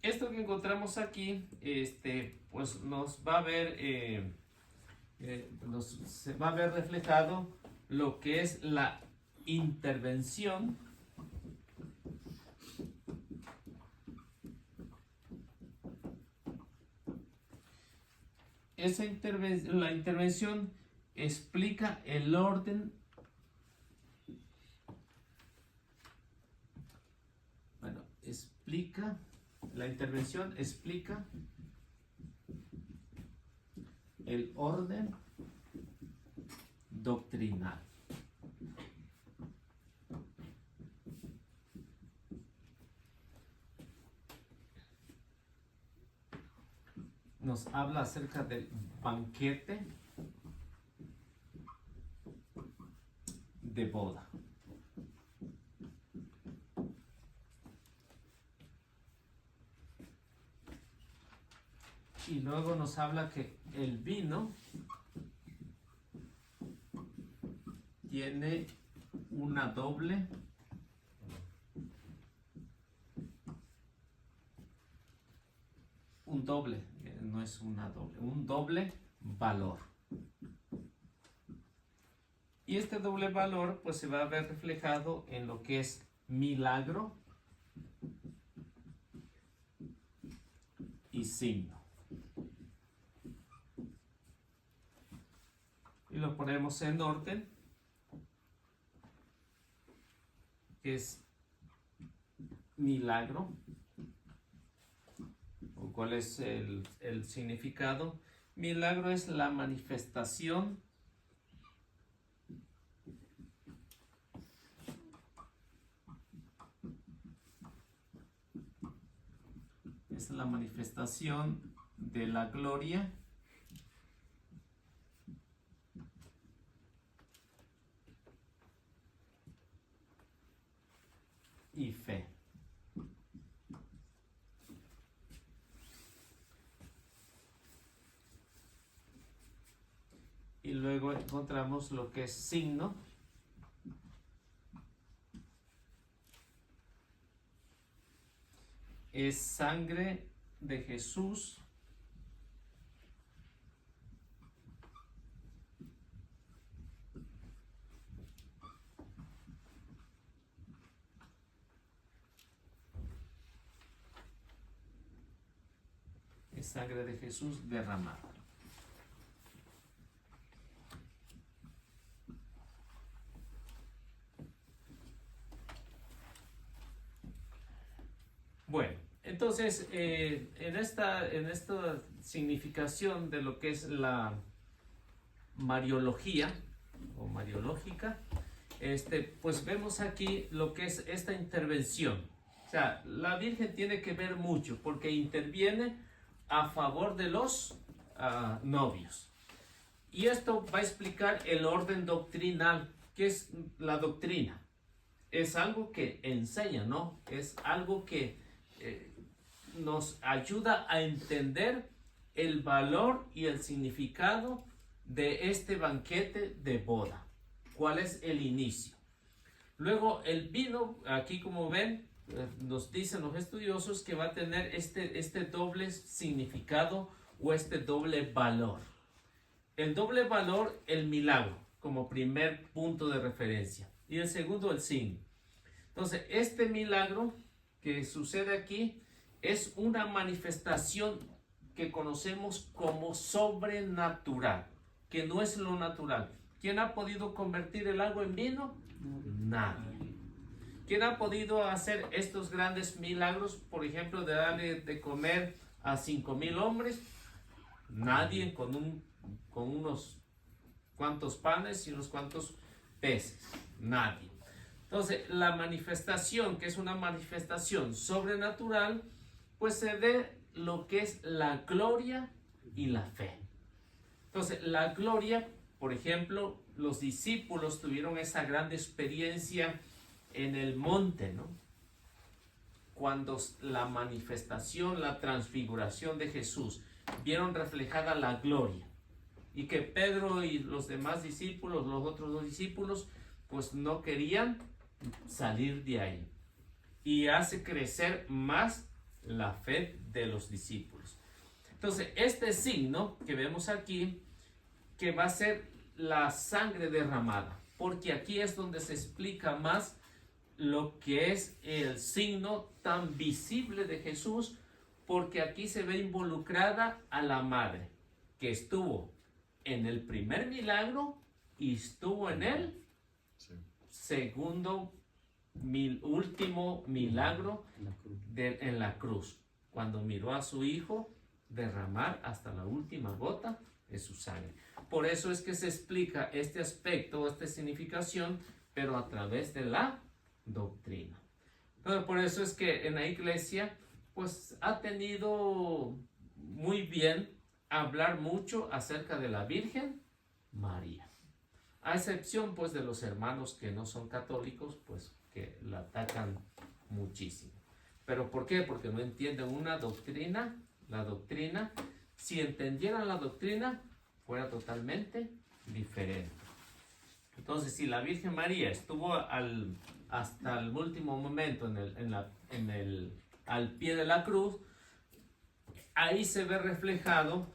Esto que encontramos aquí, pues nos va a ver, se va a ver reflejado lo que es la intervención la intervención explica el orden. Bueno, la intervención explica el orden doctrinal. Nos habla acerca del banquete de boda. Y luego nos habla que el vino tiene una doble no es una doble, un doble valor. Y este doble valor pues se va a ver reflejado en lo que es milagro y signo. Y lo ponemos en orden, que es milagro. ¿Cuál es el significado? Milagro es la manifestación de la gloria y fe. Y luego encontramos lo que es signo. es sangre de Jesús derramada. Bueno, entonces en esta significación de lo que es la Mariología o Mariológica, pues vemos aquí lo que es esta intervención. O sea, la Virgen tiene que ver mucho porque interviene a favor de los novios. Y esto va a explicar el orden doctrinal. ¿Qué es la doctrina? Es algo que enseña, ¿no? Es algo que nos ayuda a entender el valor y el significado de este banquete de boda. ¿Cuál es el inicio? Luego el vino, aquí como ven, nos dicen los estudiosos que va a tener este doble significado o este doble valor. El doble valor, el milagro, como primer punto de referencia. Y el segundo, el signo. Entonces, este milagro que sucede aquí es una manifestación que conocemos como sobrenatural, que no es lo natural. ¿Quién ha podido convertir el agua en vino? Nadie. ¿Quién ha podido hacer estos grandes milagros? Por ejemplo, de darle de comer a 5,000 hombres. Nadie con unos cuantos panes y unos cuantos peces. Nadie. Entonces, la manifestación, que es una manifestación sobrenatural, pues se ve lo que es la gloria y la fe. Entonces, la gloria, por ejemplo, los discípulos tuvieron esa gran experiencia en el monte, ¿no? Cuando la manifestación, la transfiguración de Jesús, vieron reflejada la gloria. Y que Pedro y los demás discípulos, los otros 2 discípulos, pues no querían salir de ahí. Y hace crecer más la fe de los discípulos. Entonces, este signo que vemos aquí, que va a ser la sangre derramada, porque aquí es donde se explica más lo que es el signo tan visible de Jesús, porque aquí se ve involucrada a la madre, que estuvo en el primer milagro y estuvo en el segundo, último milagro en la cruz, cuando miró a su hijo derramar hasta la última gota de su sangre. Por eso es que se explica este aspecto, esta significación, pero a través de la doctrina. Entonces, por eso es que en la iglesia pues ha tenido muy bien hablar mucho acerca de la Virgen María, a excepción pues de los hermanos que no son católicos, pues que la atacan muchísimo. ¿Pero por qué? Porque no entienden una doctrina. La doctrina, si entendieran la doctrina, fuera totalmente diferente. Entonces, si la Virgen María estuvo hasta el último momento al pie de la cruz, ahí se ve reflejado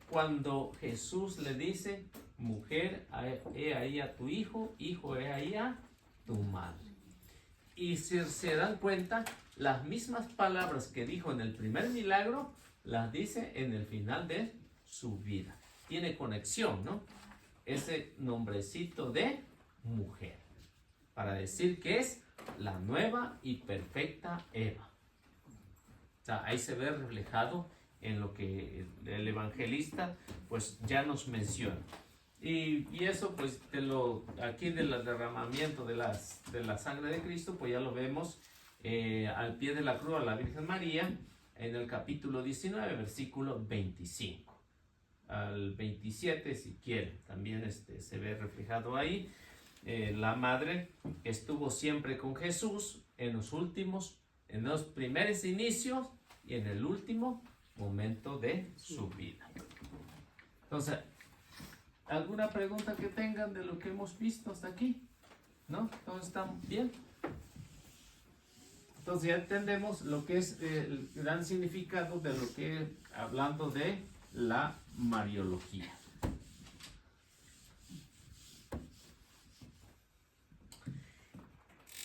cuando Jesús le dice: mujer, he ahí a tu hijo, hijo, he ahí a tu madre. Y si se dan cuenta, las mismas palabras que dijo en el primer milagro, las dice en el final de su vida. Tiene conexión, ¿no? Ese nombrecito de mujer, para decir que es la nueva y perfecta Eva. O sea, ahí se ve reflejado en lo que el evangelista pues ya nos menciona. Y eso pues aquí del derramamiento de la sangre de Cristo, pues ya lo vemos al pie de la cruz a la Virgen María en el capítulo 19, versículo 25 al 27, si quieren, también se ve reflejado ahí. La madre estuvo siempre con Jesús en los primeros inicios y en el último momento de su vida. Entonces, ¿alguna pregunta que tengan de lo que hemos visto hasta aquí? ¿No? ¿Todos están bien? Entonces ya entendemos lo que es el gran significado de lo que hablando de la Mariología.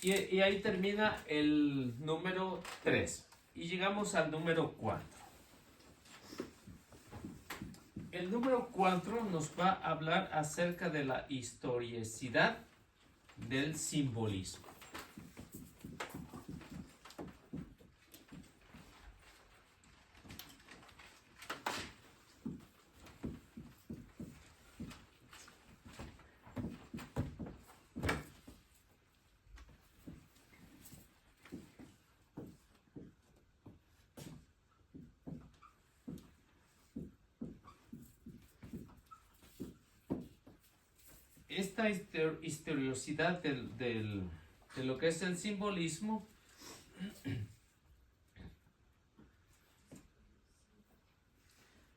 Y ahí termina el número 3 y llegamos al número 4. El número 4 nos va a hablar acerca de la historicidad del simbolismo. Esta historicidad de lo que es el simbolismo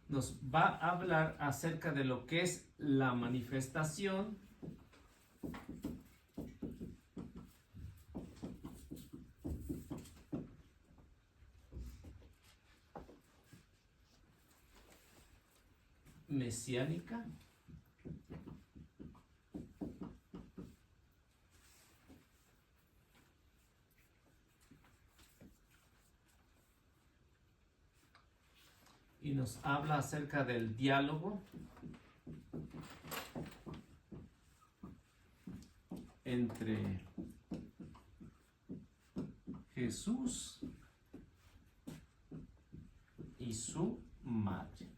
nos va a hablar acerca de lo que es la manifestación mesiánica y nos habla acerca del diálogo entre Jesús y su madre.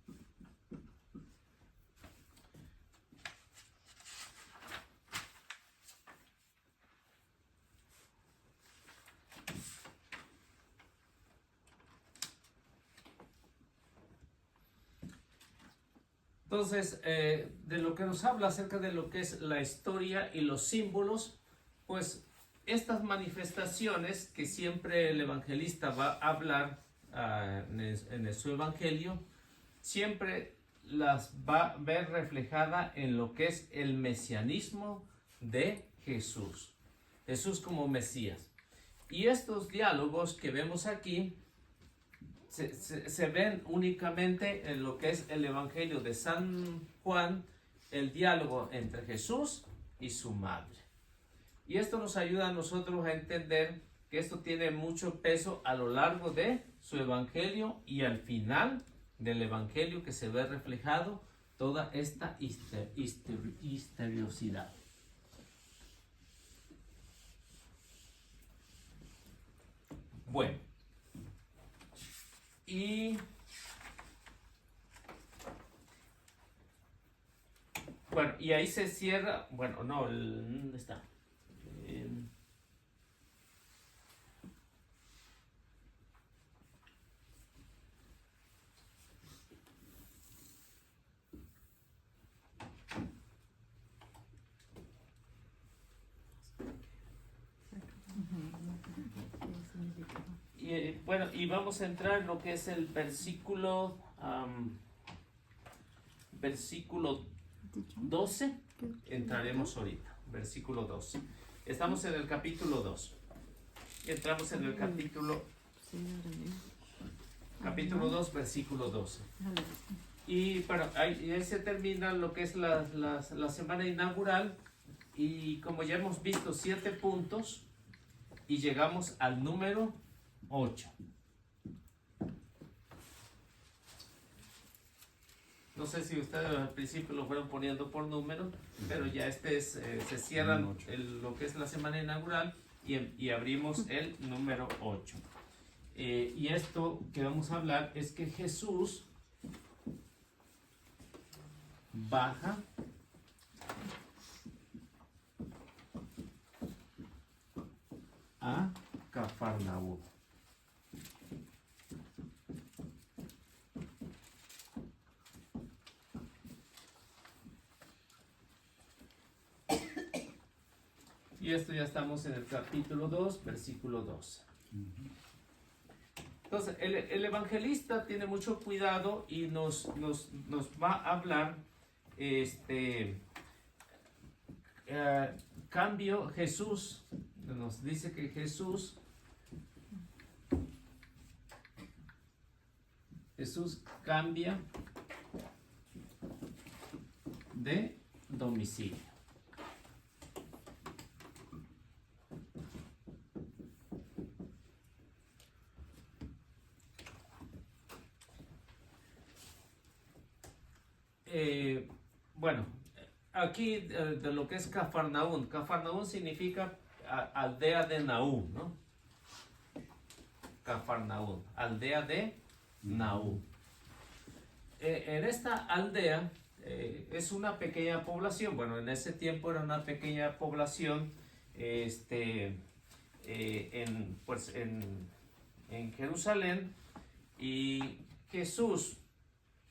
Entonces, de lo que nos habla acerca de lo que es la historia y los símbolos, pues estas manifestaciones que siempre el evangelista va a hablar en su evangelio, siempre las va a ver reflejada en lo que es el mesianismo de Jesús. Jesús como Mesías. Y estos diálogos que vemos aquí se ven únicamente en lo que es el Evangelio de San Juan, el diálogo entre Jesús y su madre. Y esto nos ayuda a nosotros a entender que esto tiene mucho peso a lo largo de su Evangelio y al final del Evangelio que se ve reflejado toda esta historicidad. Bueno. Y bueno, y ahí se cierra, bueno, no, ¿dónde está? Bueno, y vamos a entrar en lo que es el versículo 12. Entraremos ahorita, versículo 12. Estamos en el capítulo 2. Entramos en el capítulo 2, versículo 12. Y bueno, ahí se termina lo que es la semana inaugural. Y como ya hemos visto 7 puntos, y llegamos al número 8. No sé si ustedes al principio lo fueron poniendo por número, pero ya se cierran lo que es la semana inaugural y abrimos el número 8. Y esto que vamos a hablar es que Jesús baja a Cafarnaúm. Y esto ya estamos en el capítulo 2, versículo 12. Entonces, el evangelista tiene mucho cuidado y nos va a hablar, cambio, Jesús, nos dice que Jesús Jesús cambia de domicilio. Bueno, aquí de lo que es Cafarnaún. Cafarnaún significa aldea de Nahum, ¿no? Cafarnaún, aldea de Nahum. En esta aldea es una pequeña población. Bueno, en ese tiempo era una pequeña población en Jerusalén. Y Jesús,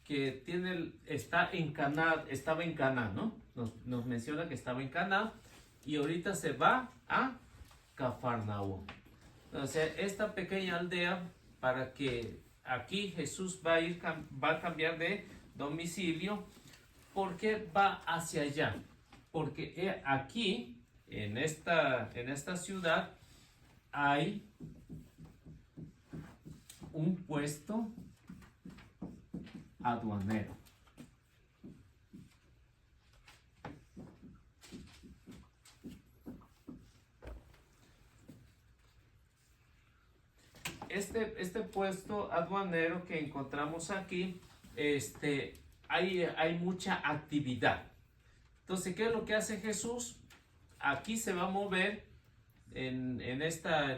que estaba en Caná, ¿no? Nos menciona que estaba en Caná y ahorita se va a Cafarnaúm. Entonces, esta pequeña aldea, para que aquí Jesús va a cambiar de domicilio, porque va hacia allá. Porque aquí, en esta ciudad, hay un puesto aduanero. Este puesto aduanero que encontramos aquí, hay mucha actividad. Entonces, ¿qué es lo que hace Jesús? Aquí se va a mover en esta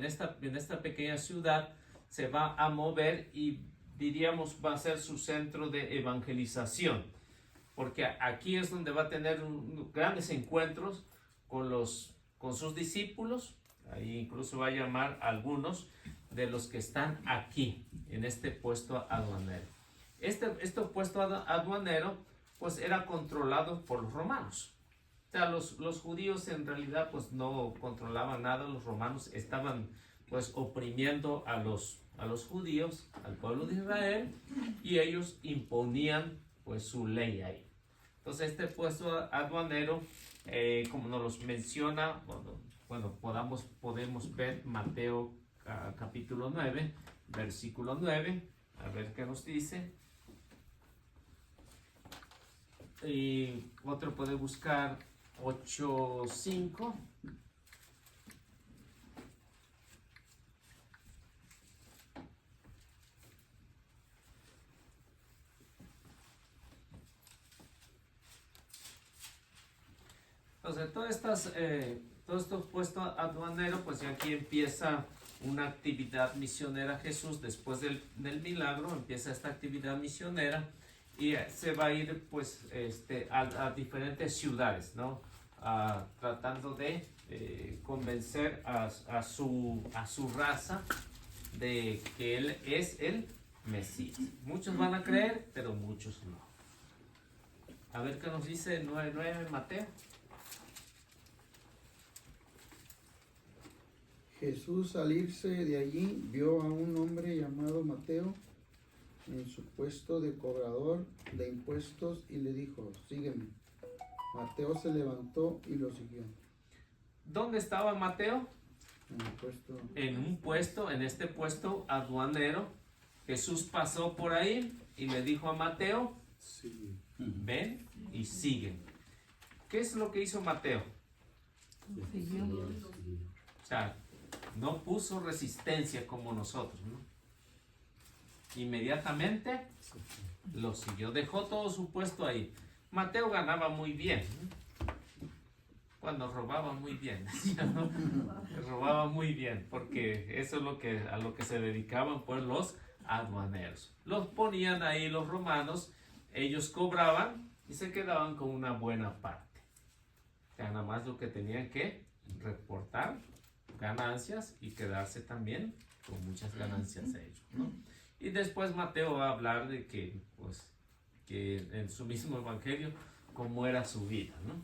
pequeña ciudad, se va a mover y diríamos va a ser su centro de evangelización, porque aquí es donde va a tener grandes encuentros con sus discípulos. Ahí incluso va a llamar a algunos de los que están aquí en este puesto aduanero. Este puesto aduanero pues era controlado por los romanos. O sea, los judíos en realidad pues no controlaban nada. Los romanos estaban pues oprimiendo a los judíos, al pueblo de Israel, y ellos imponían pues su ley ahí. Entonces este puesto aduanero, como nos los menciona, bueno, podemos ver Mateo capítulo 9, versículo 9, a ver qué nos dice. Y otro puede buscar 8:5. Entonces, todos estos puestos aduaneros, pues ya aquí empieza una actividad misionera. Jesús, después del milagro, empieza esta actividad misionera y se va a ir pues a diferentes ciudades, ¿no? Tratando de convencer a su raza de que Él es el Mesías. Muchos van a creer, pero muchos no. A ver qué nos dice 9:9 Mateo. Jesús, salirse de allí, vio a un hombre llamado Mateo en su puesto de cobrador de impuestos y le dijo: sígueme. Mateo se levantó y lo siguió. ¿Dónde estaba Mateo? En este puesto aduanero. Jesús pasó por ahí y le dijo a Mateo: Sí. ven y sigue. ¿Qué es lo que hizo Mateo? O sea, no puso resistencia como nosotros, ¿no? Inmediatamente lo siguió, dejó todo su puesto ahí. Mateo ganaba muy bien, ¿no? Cuando robaba muy bien, ¿no? Robaba muy bien, porque eso es a lo que se dedicaban pues los aduaneros. Los ponían ahí los romanos, ellos cobraban y se quedaban con una buena parte. O sea, nada más lo que tenían que reportar ganancias y quedarse también con muchas ganancias ellos, ¿no? Y después Mateo va a hablar de que en su mismo evangelio cómo era su vida, ¿no?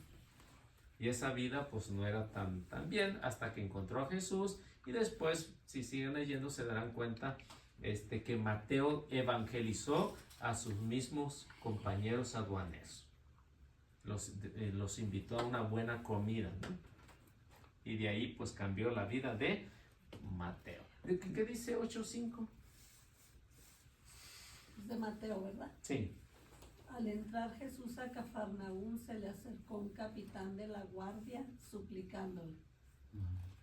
Y esa vida pues no era tan bien hasta que encontró a Jesús. Y después, si siguen leyendo, se darán cuenta que Mateo evangelizó a sus mismos compañeros aduaneros. Los invitó a una buena comida, ¿no? Y de ahí pues cambió la vida de Mateo. ¿Qué dice 8:5? De Mateo, ¿verdad? Sí. Al entrar Jesús a Cafarnaúm, se le acercó un capitán de la guardia suplicándole.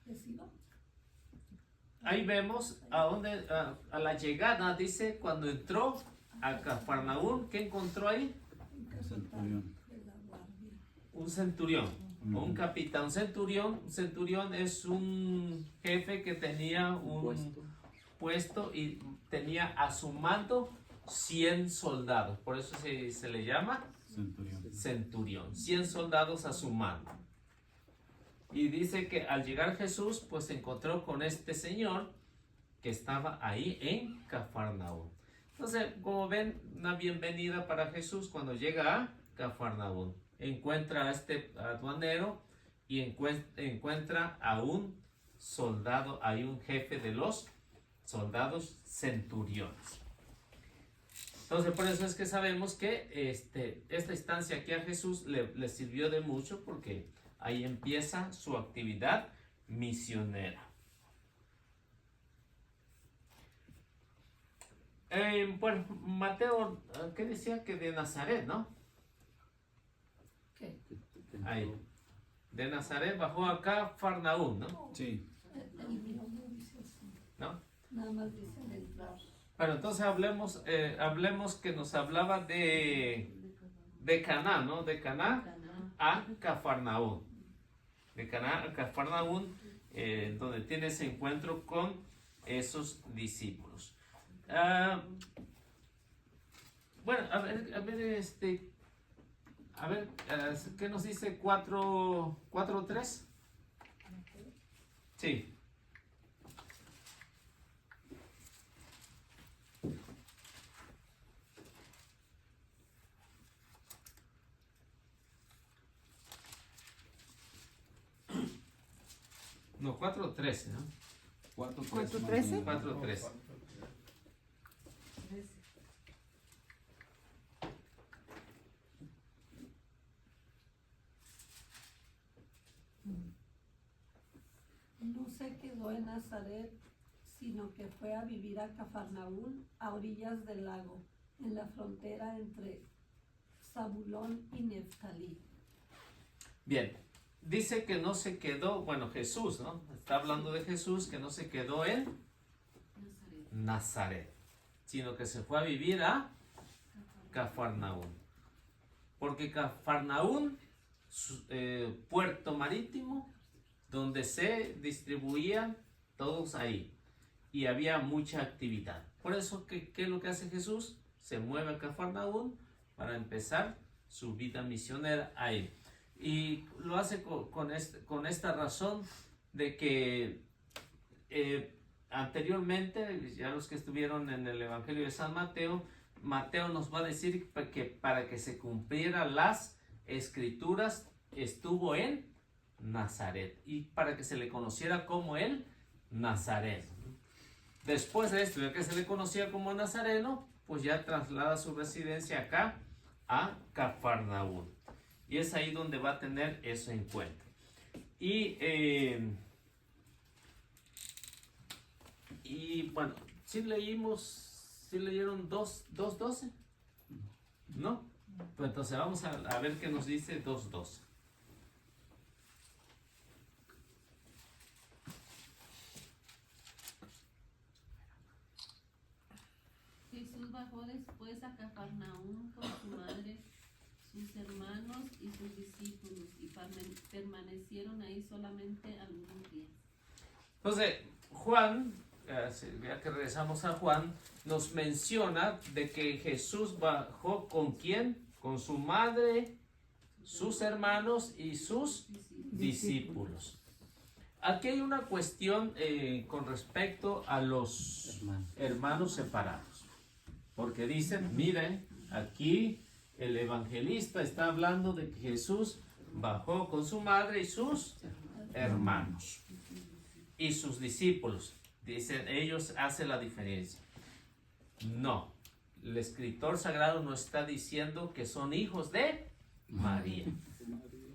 ¿Le sigo? Ahí vemos a la llegada, dice, cuando entró a Cafarnaúm, ¿qué encontró ahí? Un capitán de la guardia. Un centurión, o un capitán. Un centurión es un jefe que tenía un puesto y tenía a su mando 100 soldados. Por eso se le llama centurión. 100 soldados a su mando. Y dice que al llegar Jesús, pues se encontró con este señor que estaba ahí en Cafarnaúm. Entonces, como ven, una bienvenida para Jesús cuando llega a Cafarnaúm. Encuentra a este aduanero y encuentra a un soldado, hay un jefe de los soldados, centuriones. Entonces, por eso es que sabemos que esta instancia aquí a Jesús le sirvió de mucho, porque ahí empieza su actividad misionera. Bueno, Mateo, ¿qué decía? Que de Nazaret, ¿no? ¿Qué? Ahí. De Nazaret bajó a Cafarnaúm, ¿no? Sí. El mío no dice así. ¿No? Nada más dice al entrar. Bueno, entonces hablemos que nos hablaba de Caná, ¿no? De Caná a Cafarnaúm. De Caná a Cafarnaúm, donde tiene ese encuentro con esos discípulos. Bueno, a ver, ¿qué nos dice 4:3? Sí. No, 4:13, ¿no? 4:13. 4:13. No se quedó en Nazaret, sino que fue a vivir a Cafarnaúm, a orillas del lago, en la frontera entre Zabulón y Neftalí. Bien, dice que no se quedó, bueno, Jesús, ¿no? Está hablando de Jesús, que no se quedó en Nazaret, sino que se fue a vivir a Cafarnaúm. Porque Cafarnaúm, puerto marítimo, donde se distribuían todos ahí. Y había mucha actividad. Por eso, ¿qué es lo que hace Jesús? Se mueve a Cafarnaúm para empezar su vida misionera ahí. Y lo hace con esta razón de que anteriormente, ya los que estuvieron en el Evangelio de San Mateo, Mateo nos va a decir que para que se cumplieran las escrituras estuvo en Nazaret, y para que se le conociera como el Nazareno. Después de esto, ya que se le conocía como Nazareno, pues ya traslada su residencia acá a Cafarnaúm, y es ahí donde va a tener ese encuentro. Y bueno, si leyeron 2:12, ¿no? Pues entonces vamos a ver qué nos dice 2:12. Jesús bajó después a Cafarnaúm con su madre, sus hermanos y sus discípulos, y permanecieron ahí solamente algunos días. Entonces, Juan, ya que regresamos a Juan, nos menciona de que Jesús bajó ¿con quién? Con su madre, sus hermanos y sus discípulos. Aquí hay una cuestión con respecto a los hermanos separados. Porque dicen, miren, aquí el evangelista está hablando de que Jesús bajó con su madre y sus hermanos y sus discípulos. Dicen, ellos hacen la diferencia. No, el escritor sagrado no está diciendo que son hijos de María.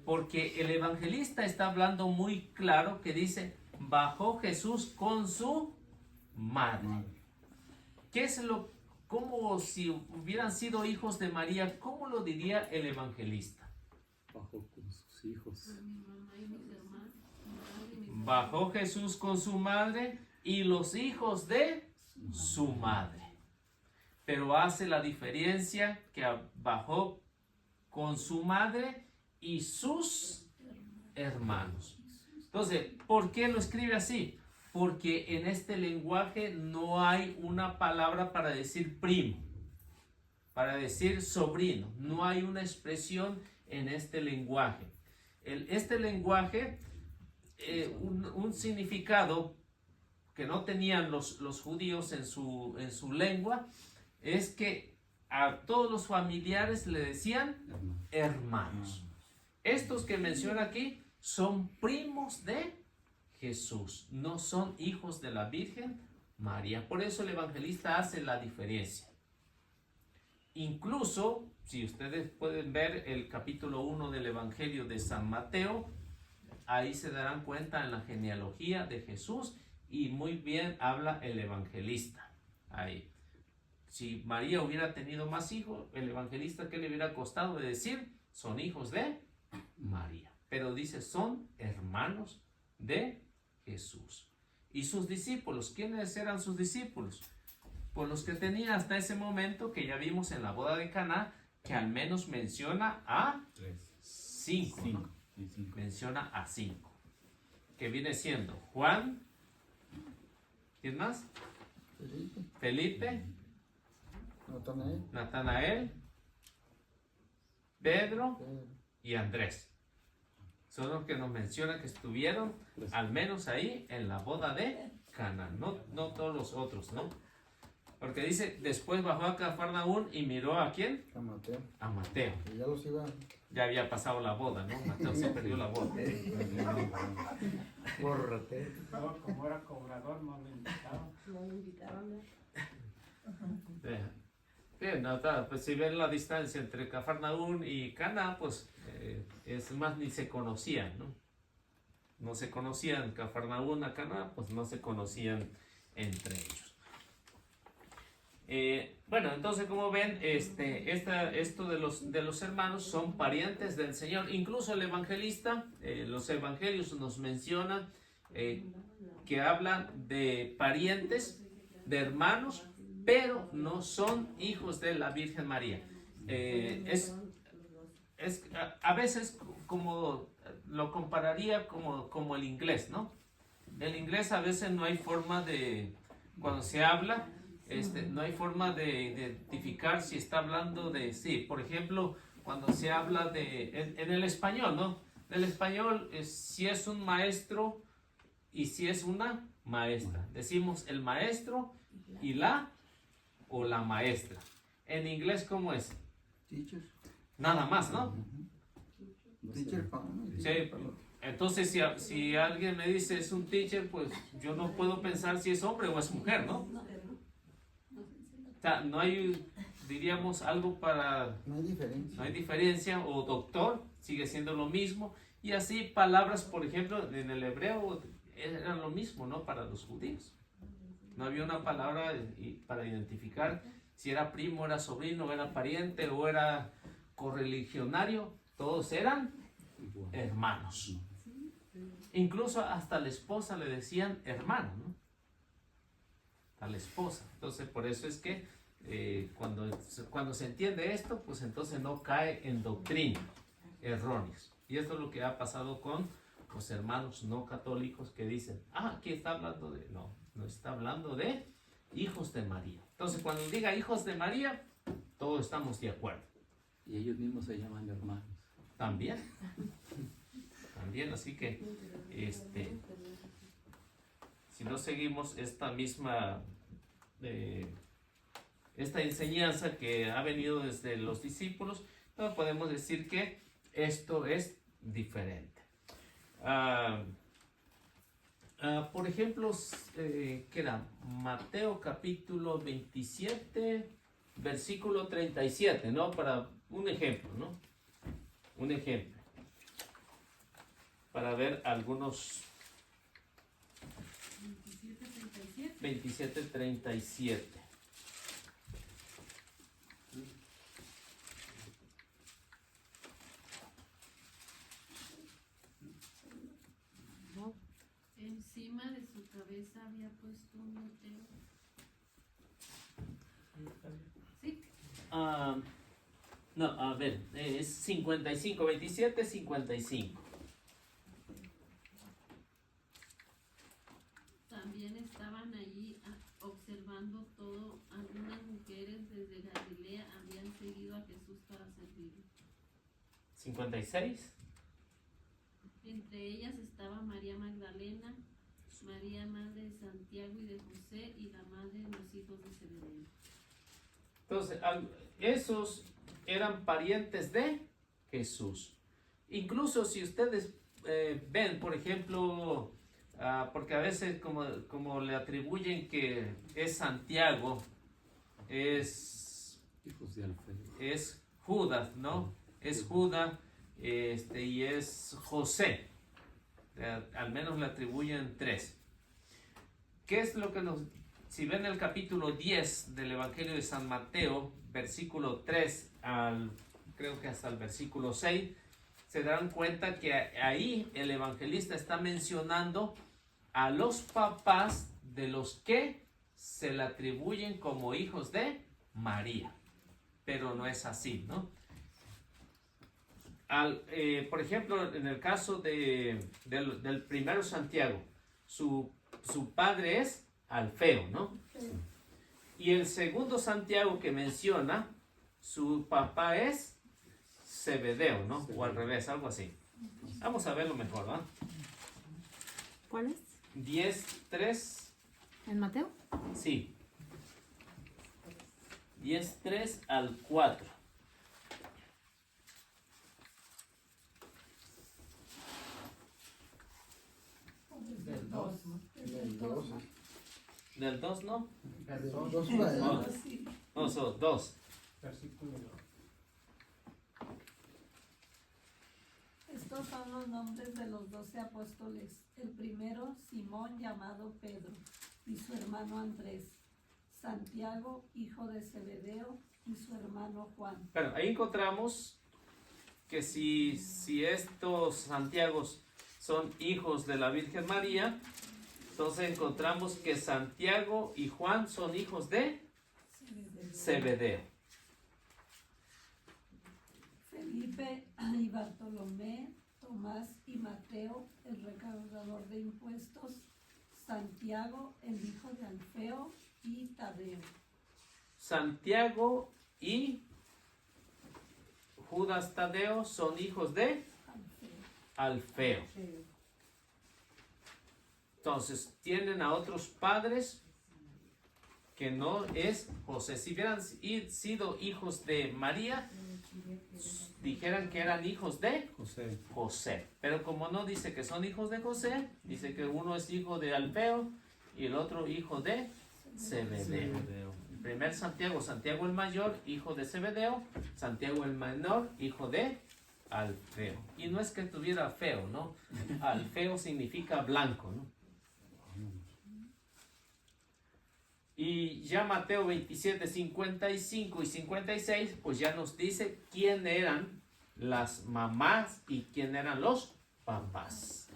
Porque el evangelista está hablando muy claro que dice, bajó Jesús con su madre. ¿Qué es ¿cómo si hubieran sido hijos de María, cómo lo diría el evangelista? Bajó con sus hijos. Mi mamá y mis hermanos. Mi madre y mis hermanos. Bajó Jesús con su madre y los hijos de su madre. Pero hace la diferencia que bajó con su madre y sus hermanos. Entonces, ¿por qué lo escribe así? Porque en este lenguaje no hay una palabra para decir primo, para decir sobrino. No hay una expresión en este lenguaje. Este lenguaje, un significado que no tenían los judíos en su lengua, es que a todos los familiares le decían hermanos. Estos que menciona aquí son primos de Jesús, no son hijos de la Virgen María. Por eso el evangelista hace la diferencia. Incluso, si ustedes pueden ver el capítulo 1 del Evangelio de San Mateo, ahí se darán cuenta en la genealogía de Jesús y muy bien habla el evangelista. Ahí. Si María hubiera tenido más hijos, el evangelista, ¿qué le hubiera costado de decir? Son hijos de María. Pero dice, son hermanos de Jesús. Y sus discípulos, ¿quiénes eran sus discípulos? Pues los que tenía hasta ese momento, que ya vimos en la boda de Caná, que al menos menciona a 5. ¿No? Menciona a 5. Que viene siendo Juan, ¿quién más? Felipe, Natanael, Pedro y Andrés. Son los que nos mencionan que estuvieron al menos ahí en la boda de Caná, no todos los otros, ¿no? Porque dice, después bajó a Cafarnaún y miró ¿a quién? A Mateo. A Mateo. Y ya los iba. Ya había pasado la boda, ¿no? Mateo se perdió la boda. Bórrate. No, como era cobrador, no me invitaban. No me invitaron. Bien, pues si ven la distancia entre Cafarnaún y Caná, pues es más, ni se conocían, ¿no? No se conocían Cafarnaún a Caná, pues no se conocían entre ellos. Bueno, entonces como ven, esto de los hermanos son parientes del Señor. Incluso el evangelista, los evangelios nos mencionan que hablan de parientes, de hermanos, pero no son hijos de la Virgen María. A veces como lo compararía como el inglés, ¿no? El inglés a veces no hay forma de, cuando se habla, no hay forma de identificar si está hablando de, sí, por ejemplo, cuando se habla de, en el español, ¿no? En el español, si es un maestro y si es una maestra. Decimos el maestro y la o la maestra. En inglés, ¿cómo es? Teacher. Nada más, ¿no? Teacher. Sí. Entonces, si alguien me dice es un teacher, pues yo no puedo pensar si es hombre o es mujer, ¿no? O sea, no hay, diríamos, algo para... No hay diferencia. No hay diferencia, o doctor, sigue siendo lo mismo. Y así palabras, por ejemplo, en el hebreo eran lo mismo, ¿no? Para los judíos. No había una palabra para identificar si era primo, era sobrino, era pariente o era correligionario. Todos eran hermanos. Incluso hasta la esposa le decían hermano, ¿no? A la esposa. Entonces, por eso es que cuando se entiende esto, pues entonces no cae en doctrina erróneas. Y esto es lo que ha pasado con los hermanos no católicos que dicen, aquí está hablando de... No está hablando de hijos de María. Entonces, cuando diga hijos de María, todos estamos de acuerdo. Y ellos mismos se llaman hermanos. También, así que, si no seguimos esta misma, esta enseñanza que ha venido desde los discípulos, no podemos decir que esto es diferente. Por ejemplo, ¿qué era? Mateo capítulo 27, versículo 37, ¿no? Para un ejemplo, ¿no? Un ejemplo. Para ver algunos... 27:37. había puesto Mateo. Sí, No, a ver, es 55, 27, 55. también estaban allí observando todo. Algunas mujeres desde Galilea habían seguido a Jesús para servirle. 56. Entre ellas estaba María Magdalena, María madre de Santiago y de José y la madre de los hijos de Zebedeo. Entonces, esos eran parientes de Jesús. Incluso si ustedes ven, por ejemplo, porque a veces como le atribuyen que es Santiago, es Hijos de Alfeo. es Judas, ¿no? Es Judas y es José. Al menos le atribuyen 3. ¿Qué es lo que si ven el capítulo 10 del Evangelio de San Mateo, versículo 3 creo que hasta el versículo 6, se darán cuenta que ahí el evangelista está mencionando a los papás de los que se le atribuyen como hijos de María. Pero no es así, ¿no? Por ejemplo, en el caso del primero Santiago, su padre es Alfeo, ¿no? Y el segundo Santiago que menciona, su papá es Zebedeo, ¿no? O al revés, algo así. Vamos a verlo mejor, ¿no? ¿Cuál es? 10:3. ¿En Mateo? Sí. 10:3 al 4. Del 2. El 2. Del 2, ¿no? Del 2. 2 para allá. No, son 2. Versículo 2. Estos son los nombres de los 12 apóstoles. El primero, Simón, llamado Pedro, y su hermano Andrés. Santiago, hijo de Zebedeo, y su hermano Juan. Bueno, ahí encontramos que si estos Santiagos son hijos de la Virgen María, entonces encontramos que Santiago y Juan son hijos de Zebedeo. Felipe y Bartolomé, Tomás y Mateo, el recaudador de impuestos, Santiago, el hijo de Alfeo, y Tadeo. Santiago y Judas Tadeo son hijos de Alfeo. Entonces, tienen a otros padres que no es José. Si hubieran sido hijos de María, dijeran que eran hijos de José. Pero como no dice que son hijos de José, dice que uno es hijo de Alfeo y el otro hijo de Zebedeo. El primer Santiago el mayor, hijo de Zebedeo. Santiago el menor, hijo de Alfeo. Y no es que tuviera feo, ¿no? Alfeo significa blanco, ¿no? Y ya Mateo 27, 55 y 56, pues ya nos dice quién eran las mamás y quién eran los papás.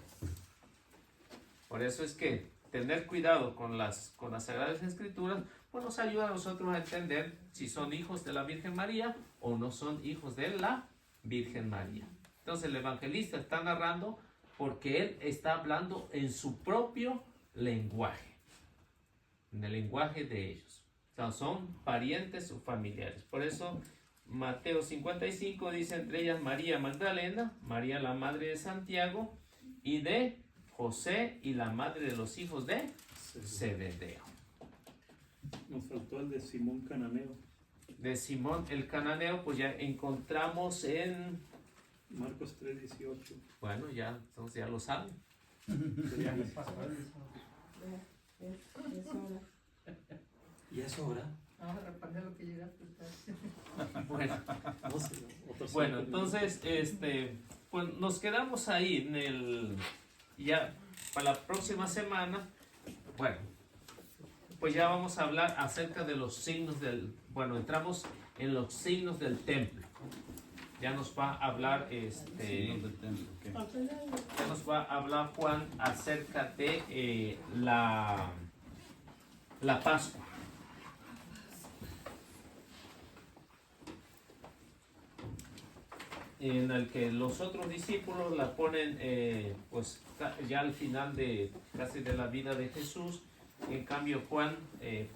Por eso es que tener cuidado con las Sagradas Escrituras, pues nos ayuda a nosotros a entender si son hijos de la Virgen María o no son hijos de la Virgen María. Entonces el evangelista está narrando porque él está hablando en su propio lenguaje, en el lenguaje de ellos. O sea, son parientes o familiares. Por eso Mateo 55 dice entre ellas María Magdalena, María la madre de Santiago y de José y la madre de los hijos de Zebedeo. Nos faltó el de Simón Cananeo. De Simón el Cananeo, pues ya encontramos en Marcos 3:18. bueno, ya, entonces ya lo saben. Ya les pasó eso. ¿Y eso ahora? Ahora, para lo que llegaste tarde. Bueno, No sé, otros bueno, 5 minutos. entonces, pues nos quedamos ahí en el, ya para la próxima semana, bueno, pues ya vamos a hablar acerca de los signos entramos en los signos del templo. ya nos va a hablar ya nos va a hablar Juan acerca de la Pascua. En el que los otros discípulos la ponen pues ya al final de casi de la vida de Jesús. En cambio Juan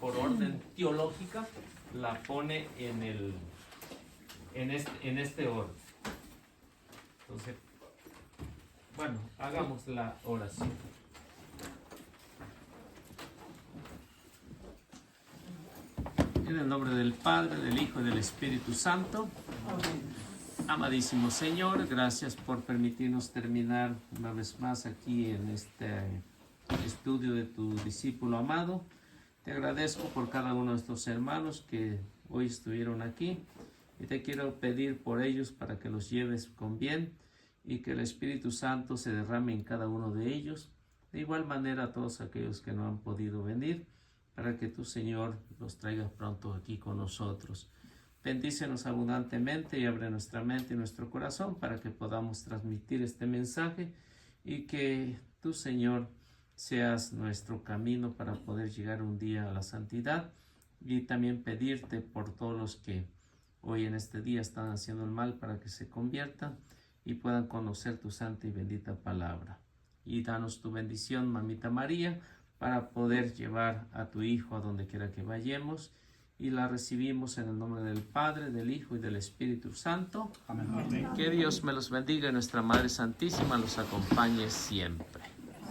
por orden teológica la pone en este orden. Entonces, bueno, hagamos la oración. En el nombre del Padre, del Hijo y del Espíritu Santo. Amadísimo Señor, gracias por permitirnos terminar una vez más aquí en este estudio de tu discípulo amado. Te agradezco por cada uno de estos hermanos que hoy estuvieron aquí y te quiero pedir por ellos para que los lleves con bien y que el Espíritu Santo se derrame en cada uno de ellos. De igual manera a todos aquellos que no han podido venir, para que tu Señor los traiga pronto aquí con nosotros. Bendícenos abundantemente y abre nuestra mente y nuestro corazón para que podamos transmitir este mensaje y que tú, Señor, seas nuestro camino para poder llegar un día a la santidad, y también pedirte por todos los que hoy en este día están haciendo el mal para que se conviertan y puedan conocer tu santa y bendita palabra. Y danos tu bendición, Mamita María, para poder llevar a tu Hijo a donde quiera que vayamos. Y la recibimos en el nombre del Padre, del Hijo y del Espíritu Santo. Amén. Que Dios me los bendiga y nuestra Madre Santísima los acompañe siempre.